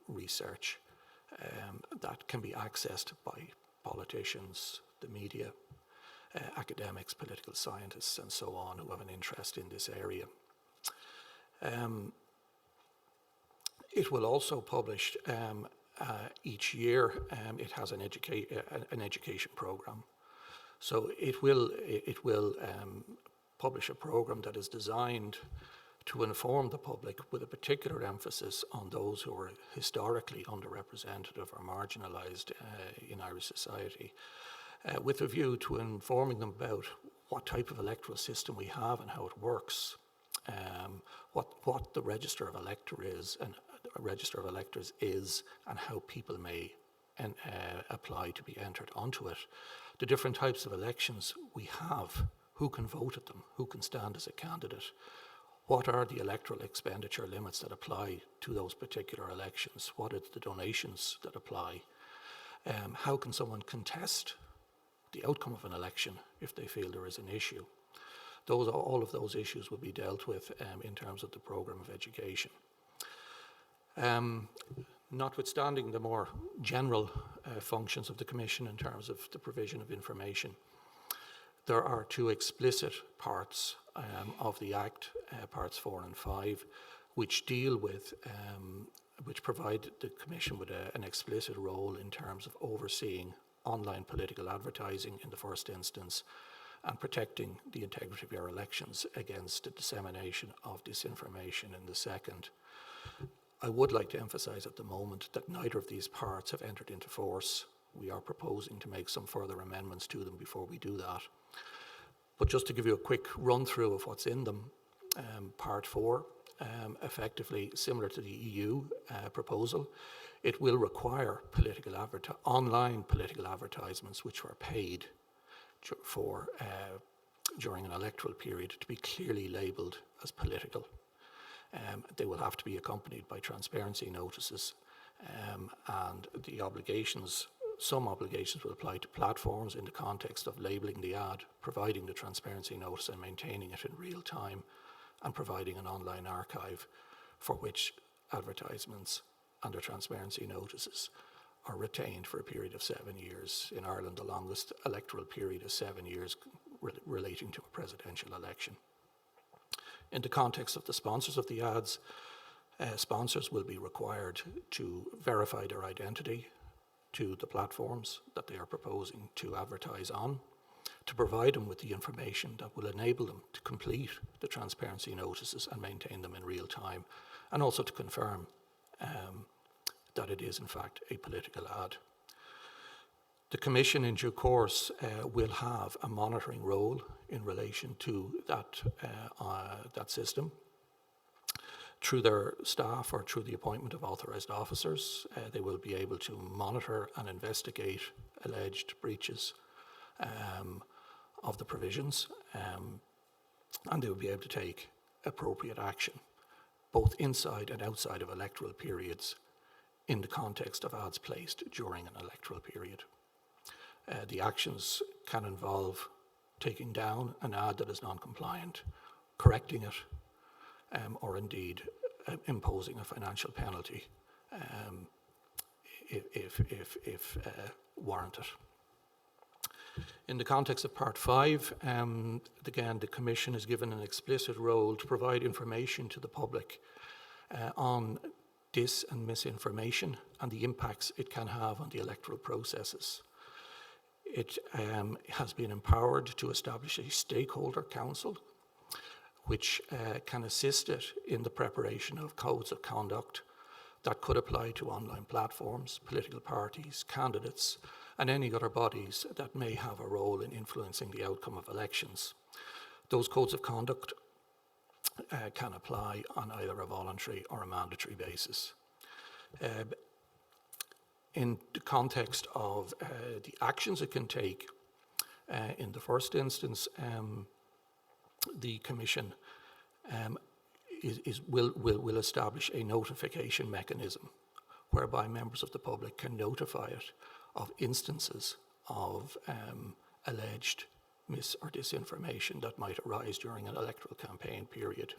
research that can be accessed by politicians, the media, academics, political scientists, and so on, who have an interest in this area. It will also publish each year. It has an education program, so it will publish a program that is designed to inform the public with a particular emphasis on those who are historically underrepresented or marginalised in Irish society, with a view to informing them about what type of electoral system we have and how it works, what the register of electors is, and how people may apply to be entered onto it, the different types of elections we have, who can vote at them, who can stand as a candidate, what are the electoral expenditure limits that apply to those particular elections, what are the donations that apply, how can someone contest the outcome of an election if they feel there is an issue. All of those issues will be dealt with in terms of the programme of education. Notwithstanding the more general functions of the Commission in terms of the provision of information, there are two explicit parts of the Act, parts 4 and 5, which deal with, which provide the Commission with an explicit role in terms of overseeing online political advertising in the first instance, and protecting the integrity of our elections against the dissemination of disinformation in the second. I would like to emphasise at the moment that neither of these parts have entered into force. We are proposing to make some further amendments to them before we do that. But just to give you a quick run through of what's in them, Part 4, effectively similar to the EU proposal, it will require online political advertisements which are paid for during an electoral period to be clearly labelled as political. They will have to be accompanied by transparency notices, and the obligations, some obligations will apply to platforms in the context of labelling the ad, providing the transparency notice and maintaining it in real time, and providing an online archive for which advertisements and their transparency notices are retained for a period of 7 years. In Ireland, the longest electoral period is 7 years relating to a presidential election. In the context of the sponsors of the ads, sponsors will be required to verify their identity to the platforms that they are proposing to advertise on, to provide them with the information that will enable them to complete the transparency notices and maintain them in real time, and also to confirm that it is in fact a political ad. The Commission in due course will have a monitoring role in relation to that system. Through their staff or through the appointment of authorised officers, they will be able to monitor and investigate alleged breaches of the provisions, and they will be able to take appropriate action, both inside and outside of electoral periods, in the context of ads placed during an electoral period. The actions can involve taking down an ad that is non-compliant, correcting it, or indeed imposing a financial penalty if warranted. In the context of Part 5, again, the Commission is given an explicit role to provide information to the public on dis and misinformation and the impacts it can have on the electoral processes. It has been empowered to establish a stakeholder council which can assist it in the preparation of codes of conduct that could apply to online platforms, political parties, candidates, and any other bodies that may have a role in influencing the outcome of elections. Those codes of conduct can apply on either a voluntary or a mandatory basis. In the context of the actions it can take, in the first instance, the Commission will establish a notification mechanism whereby members of the public can notify it of instances of alleged mis- or disinformation that might arise during an electoral campaign period.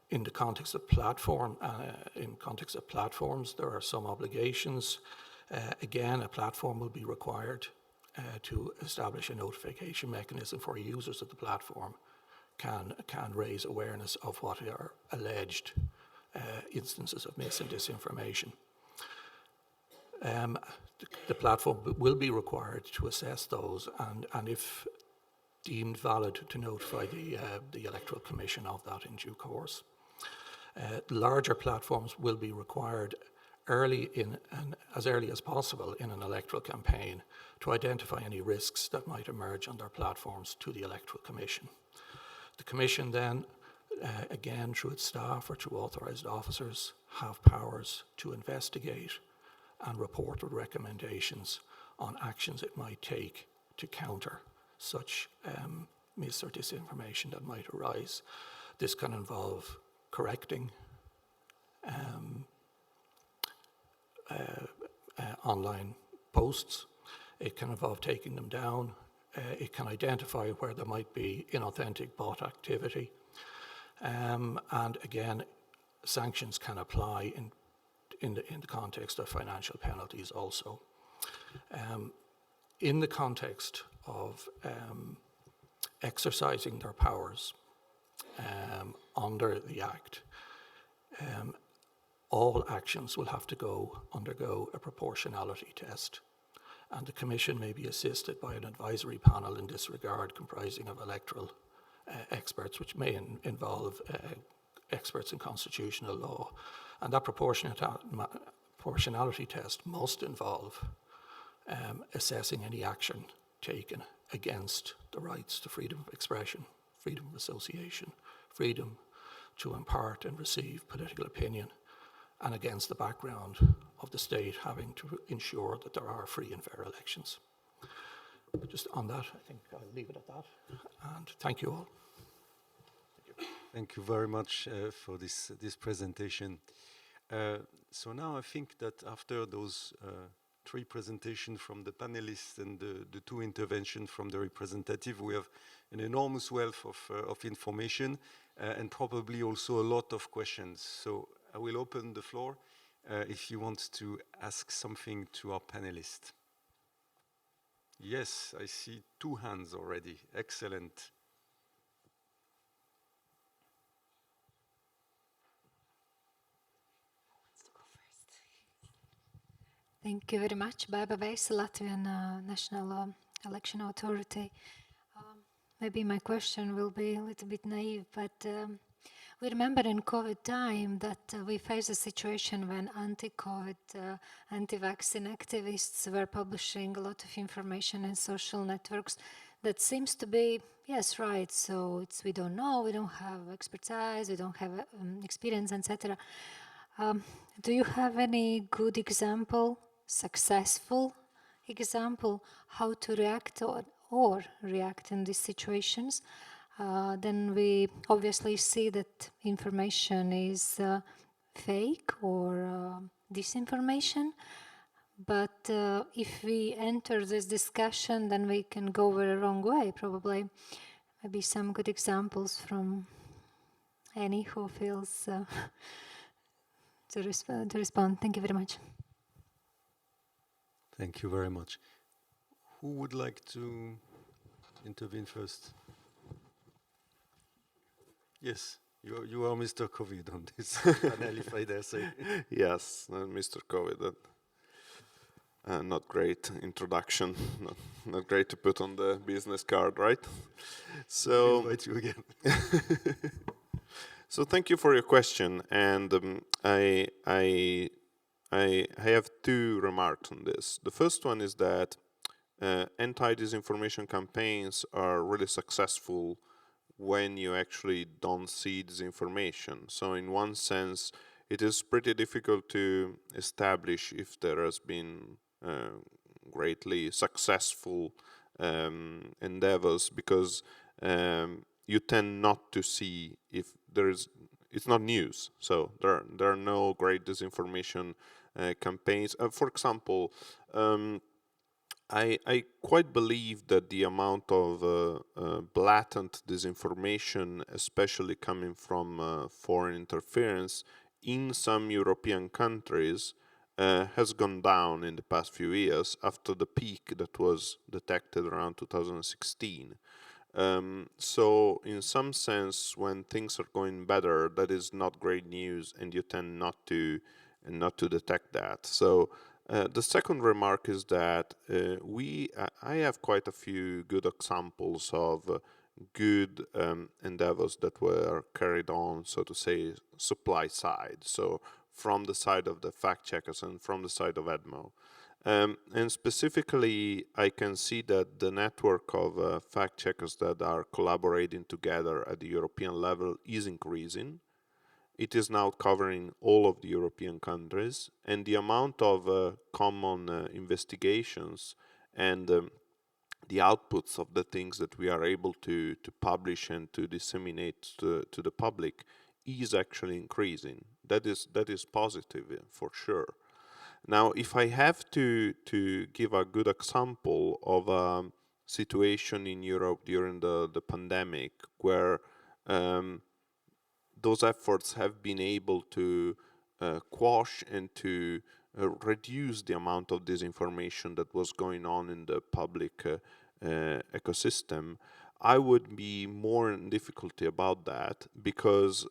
In the context of platforms, there are some obligations. Again, a platform will be required to establish a notification mechanism for users of the platform can raise awareness of what are alleged instances of mis- and disinformation. The platform will be required to assess those, and if deemed valid to notify the Electoral Commission of that in due course. Larger platforms will be required as early as possible in an electoral campaign to identify any risks that might emerge on their platforms to the Electoral Commission. The Commission then, again through its staff or through authorised officers, have powers to investigate and report with recommendations on actions it might take to counter such mis or disinformation that might arise. This can involve correcting online posts. It can involve taking them down. It can identify where there might be inauthentic bot activity. And again, sanctions can apply in the context of financial penalties also. In the context of exercising their powers under the Act, all actions will have to undergo a proportionality test, and the Commission may be assisted by an advisory panel in this regard comprising of electoral experts, which may involve experts in constitutional law. And that proportionality test must involve assessing any action taken against the rights to freedom of expression, freedom of association, freedom to impart and receive political opinion, and against the background of the state having to ensure that there are free and fair elections. But just on that, I think I'll leave it at that. And thank you all. Thank you very much for this presentation. So now I think that after those 3 presentations from the panelists and the 2 interventions from the representative, we have an enormous wealth of information and probably also a lot of questions. So I will open the floor if you want to ask something to our panelists. Yes, I see 2 hands already. Excellent. Thank you very much. Baiba Veis, Latvian National Election Authority. Maybe my question will be a little bit naive, but we remember in COVID time that we faced a situation when anti-COVID, anti-vaccine activists were publishing a lot of information in social networks that seems to be, yes, right, so we don't know, we don't have expertise, we don't have experience, etc. Do you have any good example, successful example, how to react or react in these situations? Then we obviously see that information is fake or disinformation. But if we enter this discussion, then we can go very wrong way, probably. Maybe some good examples from any who feels to respond. Thank you very much. Thank you very much. Who would like to intervene first? Yes, you are Mr. COVID on this panel, if I dare say. Yes, Mr. COVID. Not great introduction, not great to put on the business card, right? So, I'll invite you again. So thank you for your question, and I have 2 remarks on this. The first one is that anti-disinformation campaigns are really successful when you actually don't see disinformation. So in one sense, it is pretty difficult to establish if there has been greatly successful endeavors, because you tend not to see if there is, it's not news. So there are no great disinformation campaigns. For example, I quite believe that the amount of blatant disinformation, especially coming from foreign interference in some European countries, has gone down in the past few years after the peak that was detected around 2016. So in some sense, when things are going better, that is not great news, and you tend not to detect that. So The second remark is that I have quite a few good examples of good endeavors that were carried on, so to say, supply side. So from the side of the fact checkers and from the side of EDMO. And specifically, I can see that the network of fact checkers that are collaborating together at the European level is increasing. It is now covering all of the European countries, and the amount of common investigations and the outputs of the things that we are able to publish and to disseminate to the public is actually increasing. That is positive for sure. Now, if I have to give a good example of a situation in Europe during the pandemic where those efforts have been able to quash and to reduce the amount of disinformation that was going on in the public ecosystem, I would be more in difficulty about that because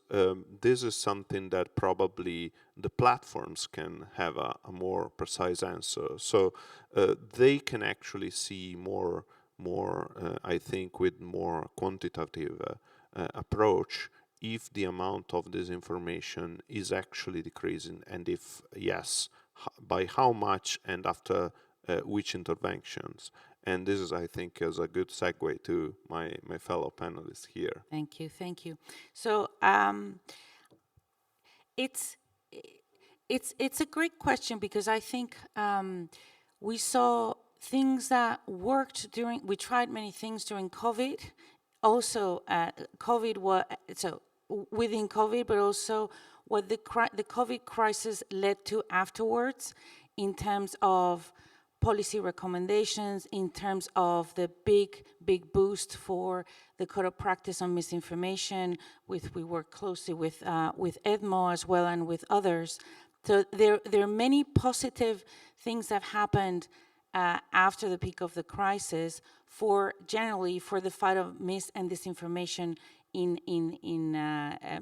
this is something that probably the platforms can have a more precise answer. So they can actually see more I think, with more quantitative approach, if the amount of disinformation is actually decreasing, and if yes, by how much and after which interventions. And this is, I think, is a good segue to my fellow panelists here. Thank you, thank you. So it's a great question because I think we saw things that worked during. We tried many things during COVID. Also, COVID was so within COVID, but also what the COVID crisis led to afterwards, in terms of policy recommendations, in terms of the big boost for the code of practice on misinformation. We work closely with EDMO as well and with others. So there are many positive things that have happened after the peak of the crisis generally for the fight of mis and disinformation in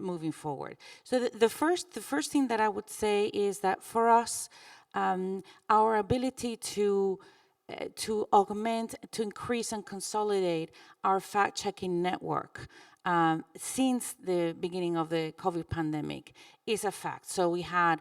moving forward. So the first thing that I would say is that for us, our ability to augment, to increase and consolidate our fact-checking network since the beginning of the COVID pandemic is a fact. So we had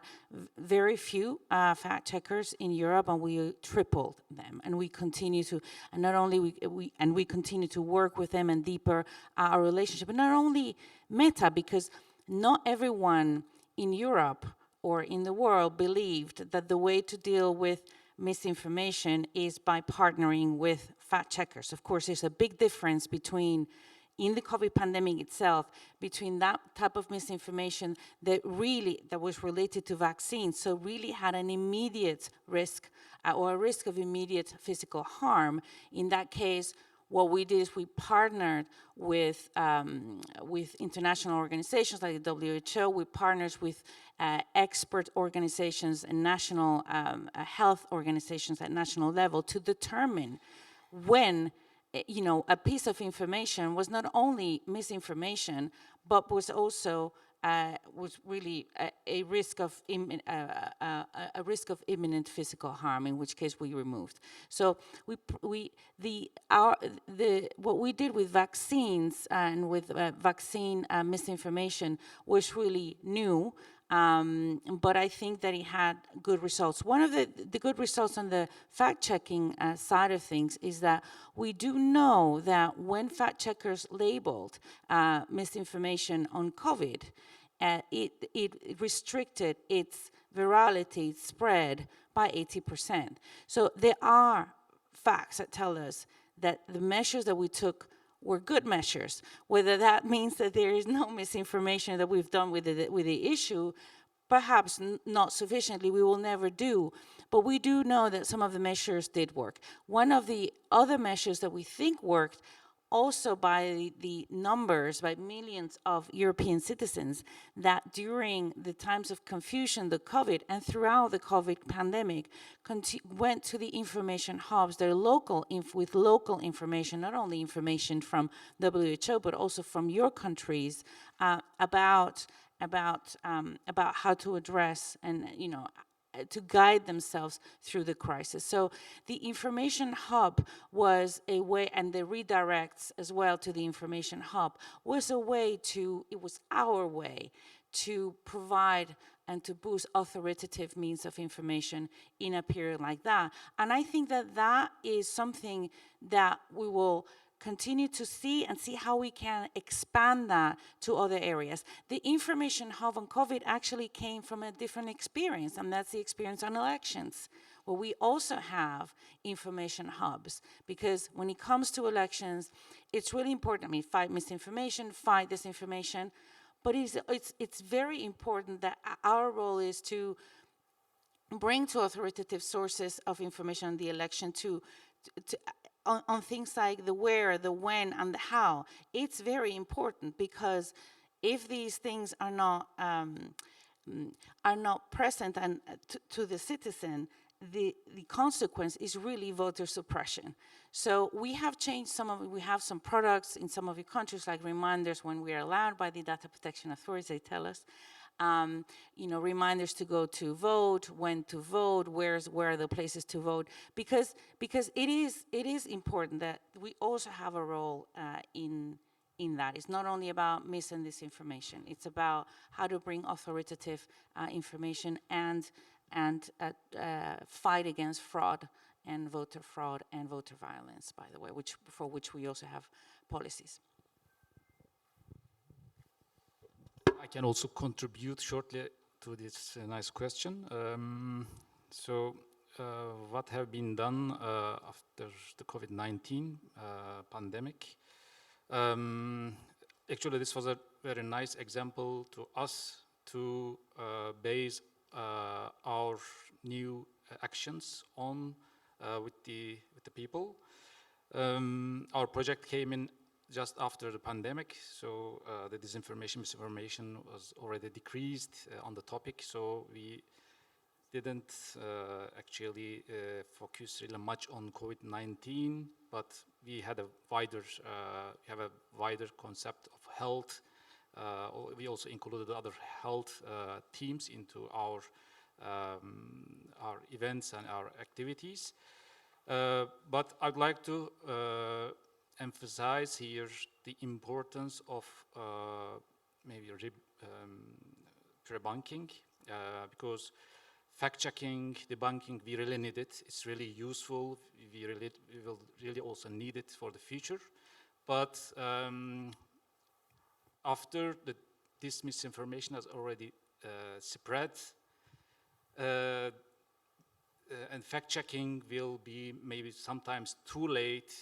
very few fact checkers in Europe, and we tripled them. And we continue to, and not only we continue to work with them and deeper our relationship, but not only Meta, because not everyone in Europe or in the world believed that the way to deal with misinformation is by partnering with fact checkers. Of course, there's a big difference between, in the COVID pandemic itself, between that type of misinformation that was related to vaccines, so really had an immediate risk or a risk of immediate physical harm. In that case, what we did is we partnered with international organizations like the WHO. We partnered with expert organizations and national health organizations at national level to determine when a piece of information was not only misinformation, but was also was really a risk of imminent physical harm, in which case we removed. So what we did with vaccines and with vaccine misinformation was really new. But I think that it had good results. One of the good results on the fact-checking side of things is that we do know that when fact-checkers labeled misinformation on COVID, it restricted its virality, its spread, by 80%. So there are facts that tell us that the measures that we took were good measures. Whether that means that there is no misinformation that we've done with the issue, perhaps not sufficiently, we will never do. But we do know that some of the measures did work. One of the other measures that we think worked, also by the numbers, by millions of European citizens, that during the times of confusion, the COVID, and throughout the COVID pandemic, went to the information hubs. They're local, with local information, not only information from WHO, but also from your countries about how to address and to guide themselves through the crisis. So the information hub was a way, and the redirects as well to the information hub was a way to, it was our way to provide and to boost authoritative means of information in a period like that. And I think that that is something that we will continue to see and see how we can expand that to other areas. The information hub on COVID actually came from a different experience, and that's the experience on elections, where we also have information hubs. Because when it comes to elections, it's really important. I mean, fight misinformation, fight disinformation, but it's very important that our role is to bring to authoritative sources of information on the election on things like the where, the when, and the how. It's very important, because if these things are not present and to the citizen, the consequence is really voter suppression. So we have changed we have some products in some of the countries, like reminders when we are allowed by the data protection authorities, they tell us, reminders to go to vote, when to vote, where are the places to vote, because it is important that we also have a role in that. It's not only about mis and disinformation. It's about how to bring authoritative information and fight against fraud and voter violence, by the way, for which we also have policies. I can also contribute shortly to this nice question. What have been done after the COVID-19 pandemic? Actually, this was a very nice example to us to base our new actions on with the people. Our project came in just after the pandemic, so the misinformation was already decreased on the topic, so we didn't actually focus really much on COVID-19, but we had a wider concept of health. We also included other health teams into our events and our activities. But I'd like to emphasize here the importance of maybe debunking, because fact-checking, debunking, we really need it. It's really useful. We will really also need it for the future. But after this misinformation has already spread, and fact-checking will be maybe sometimes too late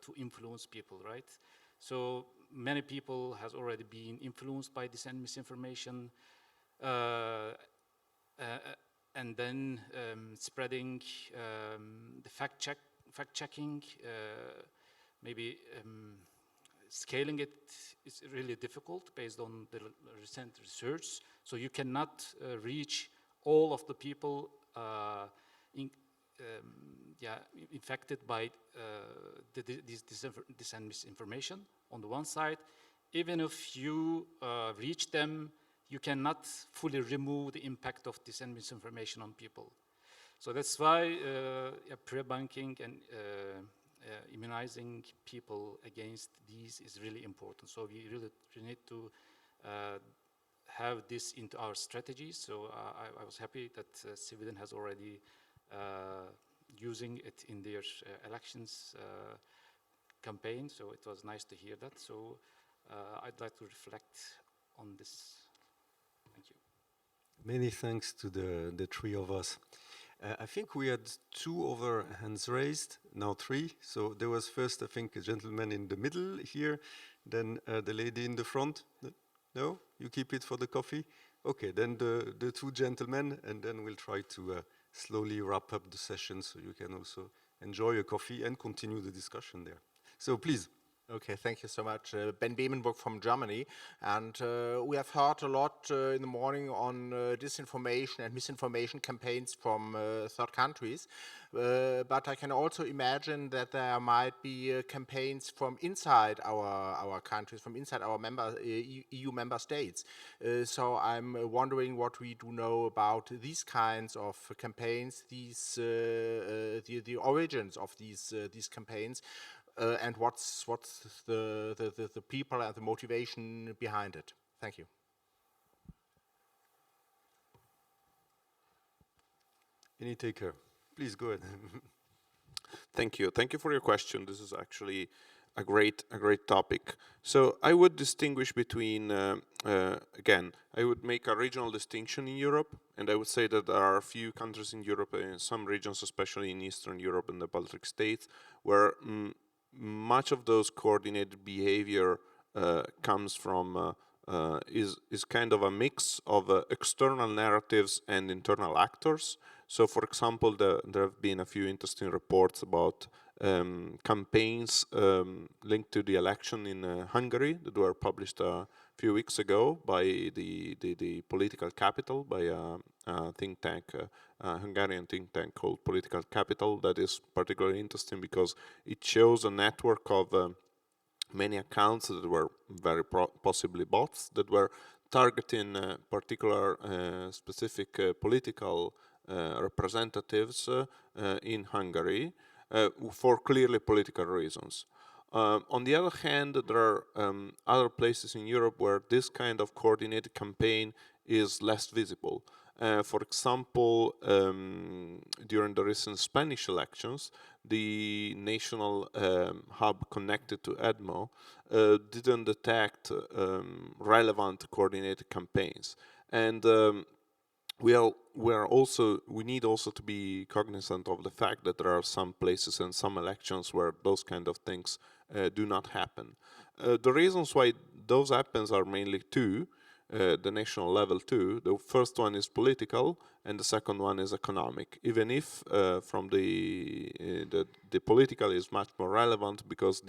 to influence people, right? So many people has already been influenced by this misinformation, and then spreading the fact-checking, maybe scaling it is really difficult based on the recent research. So you cannot reach all of the people infected by this misinformation on the one side. Even if you reach them, you cannot fully remove the impact of this misinformation on people. So that's why pre-banking and immunizing people against these is really important. So we really need to have this into our strategies. So I was happy that Sweden has already using it in their elections campaign. So it was nice to hear that. So I'd like to reflect on this. Thank you. Many thanks to the three of us. I think we had 2 other hands raised, now 3. So there was first, I think, a gentleman in the middle here, then the lady in the front. No? You keep it for the coffee? Okay, then the 2 gentlemen, and then we'll try to slowly wrap up the session so you can also enjoy a coffee and continue the discussion there. So please. Okay, thank you so much. Ben Bemenburg from Germany. And we have heard a lot in the morning on disinformation and misinformation campaigns from third countries. But I can also imagine that there might be campaigns from inside our countries, from inside our EU member states. So I'm wondering what we do know about these kinds of campaigns, the origins of these campaigns. And what's the people and the motivation behind it? Thank you. Any taker? Please go ahead. Thank you. Thank you for your question. This is actually a great topic. So I would distinguish between, again, I would make a regional distinction in Europe, and I would say that there are a few countries in Europe, in some regions, especially in Eastern Europe and the Baltic states, where much of those coordinated behavior comes from is kind of a mix of external narratives and internal actors. So, for example, there have been a few interesting reports about campaigns linked to the election in Hungary that were published a few weeks ago by the political capital, by a think tank, a Hungarian think tank called Political Capital. That is particularly interesting because it shows a network of many accounts that were very possibly bots that were targeting particular specific political representatives in Hungary for clearly political reasons. On the other hand, there are other places in Europe where this kind of coordinated campaign is less visible. For example, during the recent Spanish elections, the national hub connected to EDMO didn't detect relevant coordinated campaigns. And we need also to be cognizant of the fact that there are some places and some elections where those kind of things do not happen. The reasons why those happens are mainly two. The national level too. The first one is political, and the second one is economic. Even if from the political is much more relevant because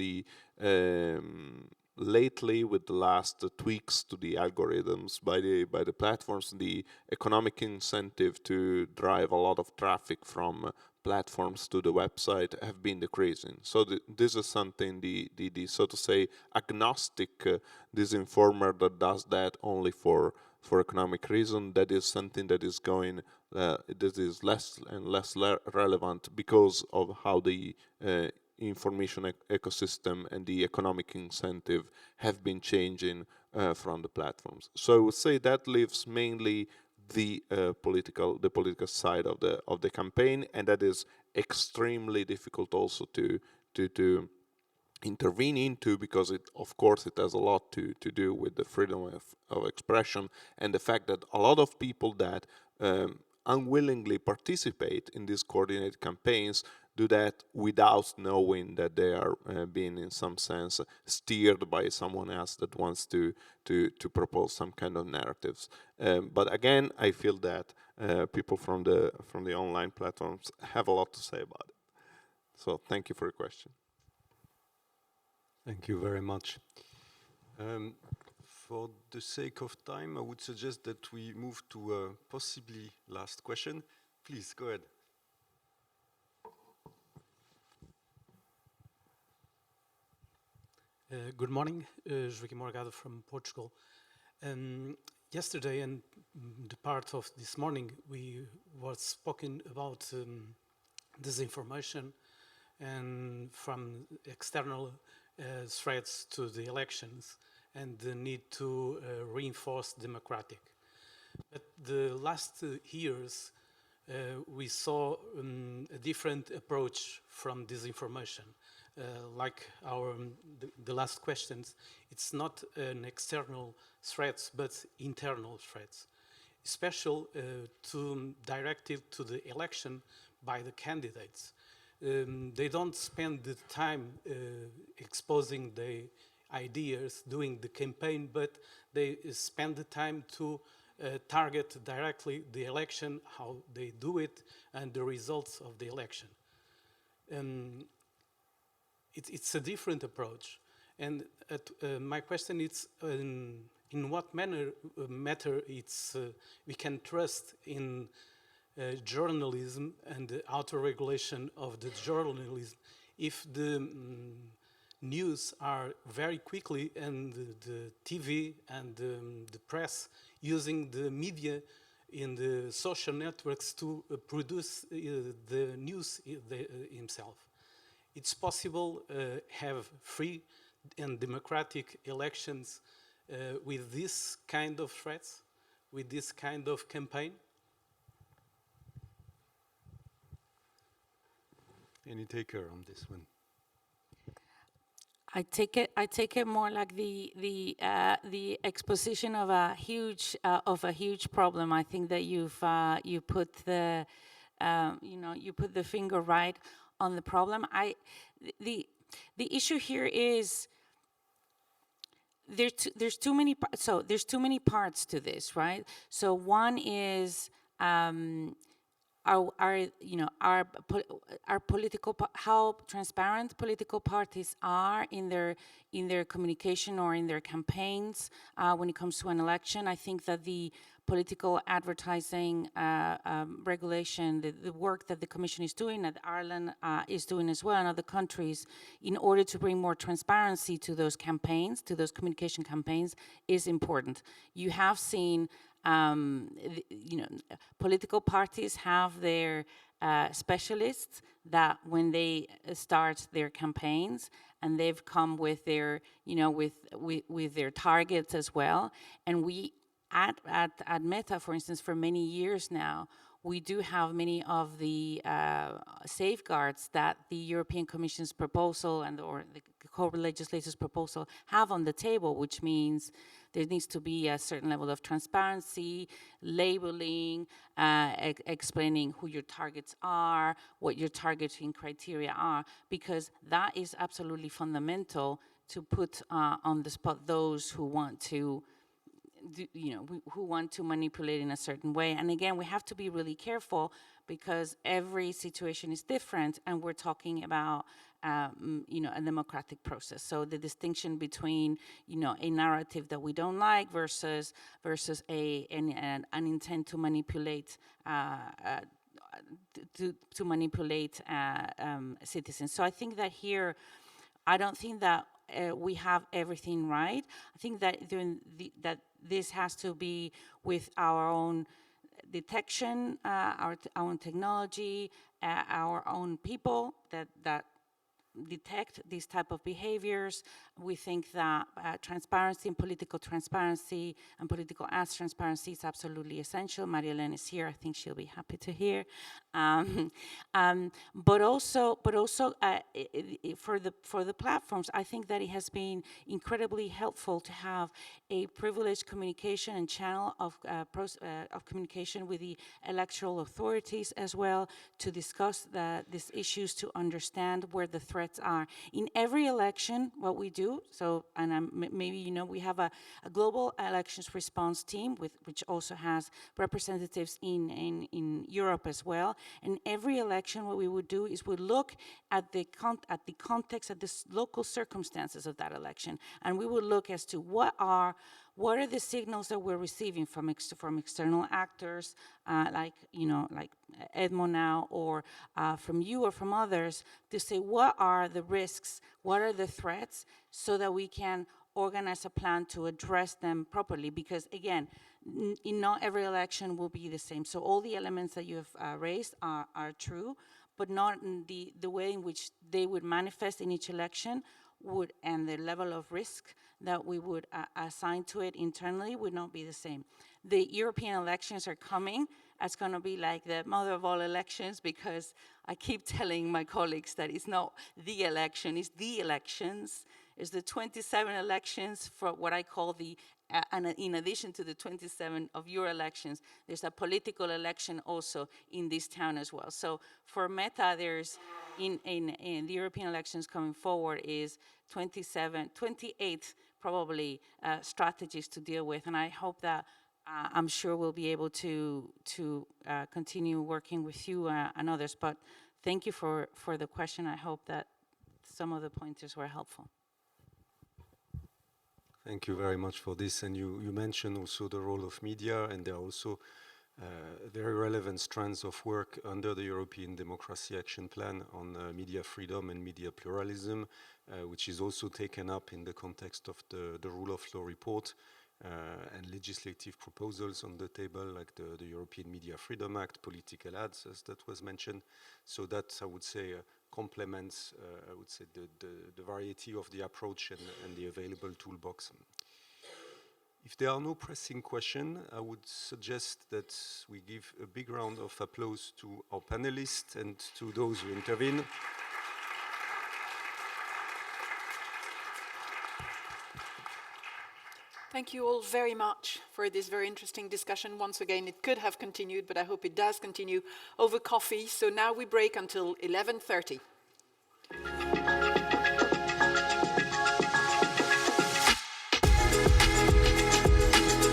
lately, with the last tweaks to the algorithms by the platforms, the economic incentive to drive a lot of traffic from platforms to the website have been decreasing. So this is something the so to say agnostic disinformer that does that only for economic reason. That is something that is going that is less and less relevant because of how the information ecosystem and the economic incentive have been changing from the platforms. So I would say that leaves mainly the political side of the campaign, and that is extremely difficult also to intervene into, because of course it has a lot to do with the freedom of expression and the fact that a lot of people that unwillingly participate in these coordinated campaigns do that without knowing that they are being in some sense steered by someone else that wants to propose some kind of narratives. But again, I feel that people from the online platforms have a lot to say about it. So thank you for your question. Thank you very much. For the sake of time, I would suggest that we move to a possibly last question. Please, go ahead. Good morning, Joaquim Morgado from Portugal. Yesterday and the part of this morning, we were spoken about disinformation and from external threats to the elections and the need to reinforce democratic. But the last years, we saw a different approach from disinformation. Like the last questions, it's not an external threats, but internal threats, especially directed to the election by the candidates. They don't spend the time exposing the ideas, doing the campaign, but they spend the time to target directly the election, how they do it, and the results of the election. It's a different approach. And my question is, in what matter we can trust in journalism and the auto-regulation of the journalism if the news are very quickly and the TV and the press using the media in the social networks to produce the news himself. It's possible have free and democratic elections with this kind of threats, with this kind of campaign? Any taker on this one? I take it more like the exposition of a huge problem. I think that you put the you put the finger right on the problem. The issue here is there's too many parts to this, right? So one is our political, how transparent political parties are in their communication or in their campaigns when it comes to an election. I think that the political advertising regulation, the work that the Commission is doing, that Ireland is doing as well, and other countries, in order to bring more transparency to those campaigns, to those communication campaigns, is important. You have seen political parties have their specialists that when they start their campaigns, and they've come with their, with their targets as well. And we, at Meta, for instance, for many years now, we do have many of the safeguards that the European Commission's proposal or the co-legislators' proposal have on the table, which means there needs to be a certain level of transparency, labeling, explaining who your targets are, what your targeting criteria are, because that is absolutely fundamental to put on the spot those who want to who want to manipulate in a certain way. And again, we have to be really careful because every situation is different, and we're talking about a democratic process. So the distinction between a narrative that we don't like versus an intent to manipulate citizens. So I think that here, I don't think that we have everything right. I think that that this has to be with our own detection, our own technology, our own people that detect these type of behaviors. We think that transparency and political transparency and political ads transparency is absolutely essential. Maria Elena is here. I think she'll be happy to hear. But also for the platforms, I think that it has been incredibly helpful to have a privileged communication and channel of communication with the electoral authorities as well, to discuss these issues, to understand where the threats are. In every election, what we do, and maybe we have a global elections response team which also has representatives in Europe as well. And every election, what we would do is we look at the context, at the local circumstances of that election, and we would look as to what are the signals that we're receiving from external actors, like Edmo now, or from you or from others, to say what are the risks, what are the threats, so that we can organize a plan to address them properly. Because again, not every election will be the same. So all the elements that you have raised are true, but not in the way in which they would manifest in each election and the level of risk that we would assign to it internally would not be the same. The European elections are coming. It's going to be like the mother of all elections, because I keep telling my colleagues that it's not the election, it's the elections. It's the 27 elections for what I call and in addition to the 27 of your elections, there's a political election also in this town as well. So for Meta, there's in the European elections coming forward is 28 probably strategies to deal with, and I hope that I'm sure we'll be able to continue working with you and others. But thank you for the question. I hope that some of the pointers were helpful. Thank you very much for this. And you mentioned also the role of media, and there are also very relevant strands of work under the European Democracy Action Plan on media freedom and media pluralism, which is also taken up in the context of the Rule of Law report and legislative proposals on the table, like the European Media Freedom Act, political ads, as that was mentioned. So that, I would say, complements, I would say, the variety of the approach and the available toolbox. If there are no pressing questions, I would suggest that we give a big round of applause to our panelists and to those who intervene. Thank you all very much for this very interesting discussion. Once again, it could have continued, but I hope it does continue over coffee. So now we break until 11:30.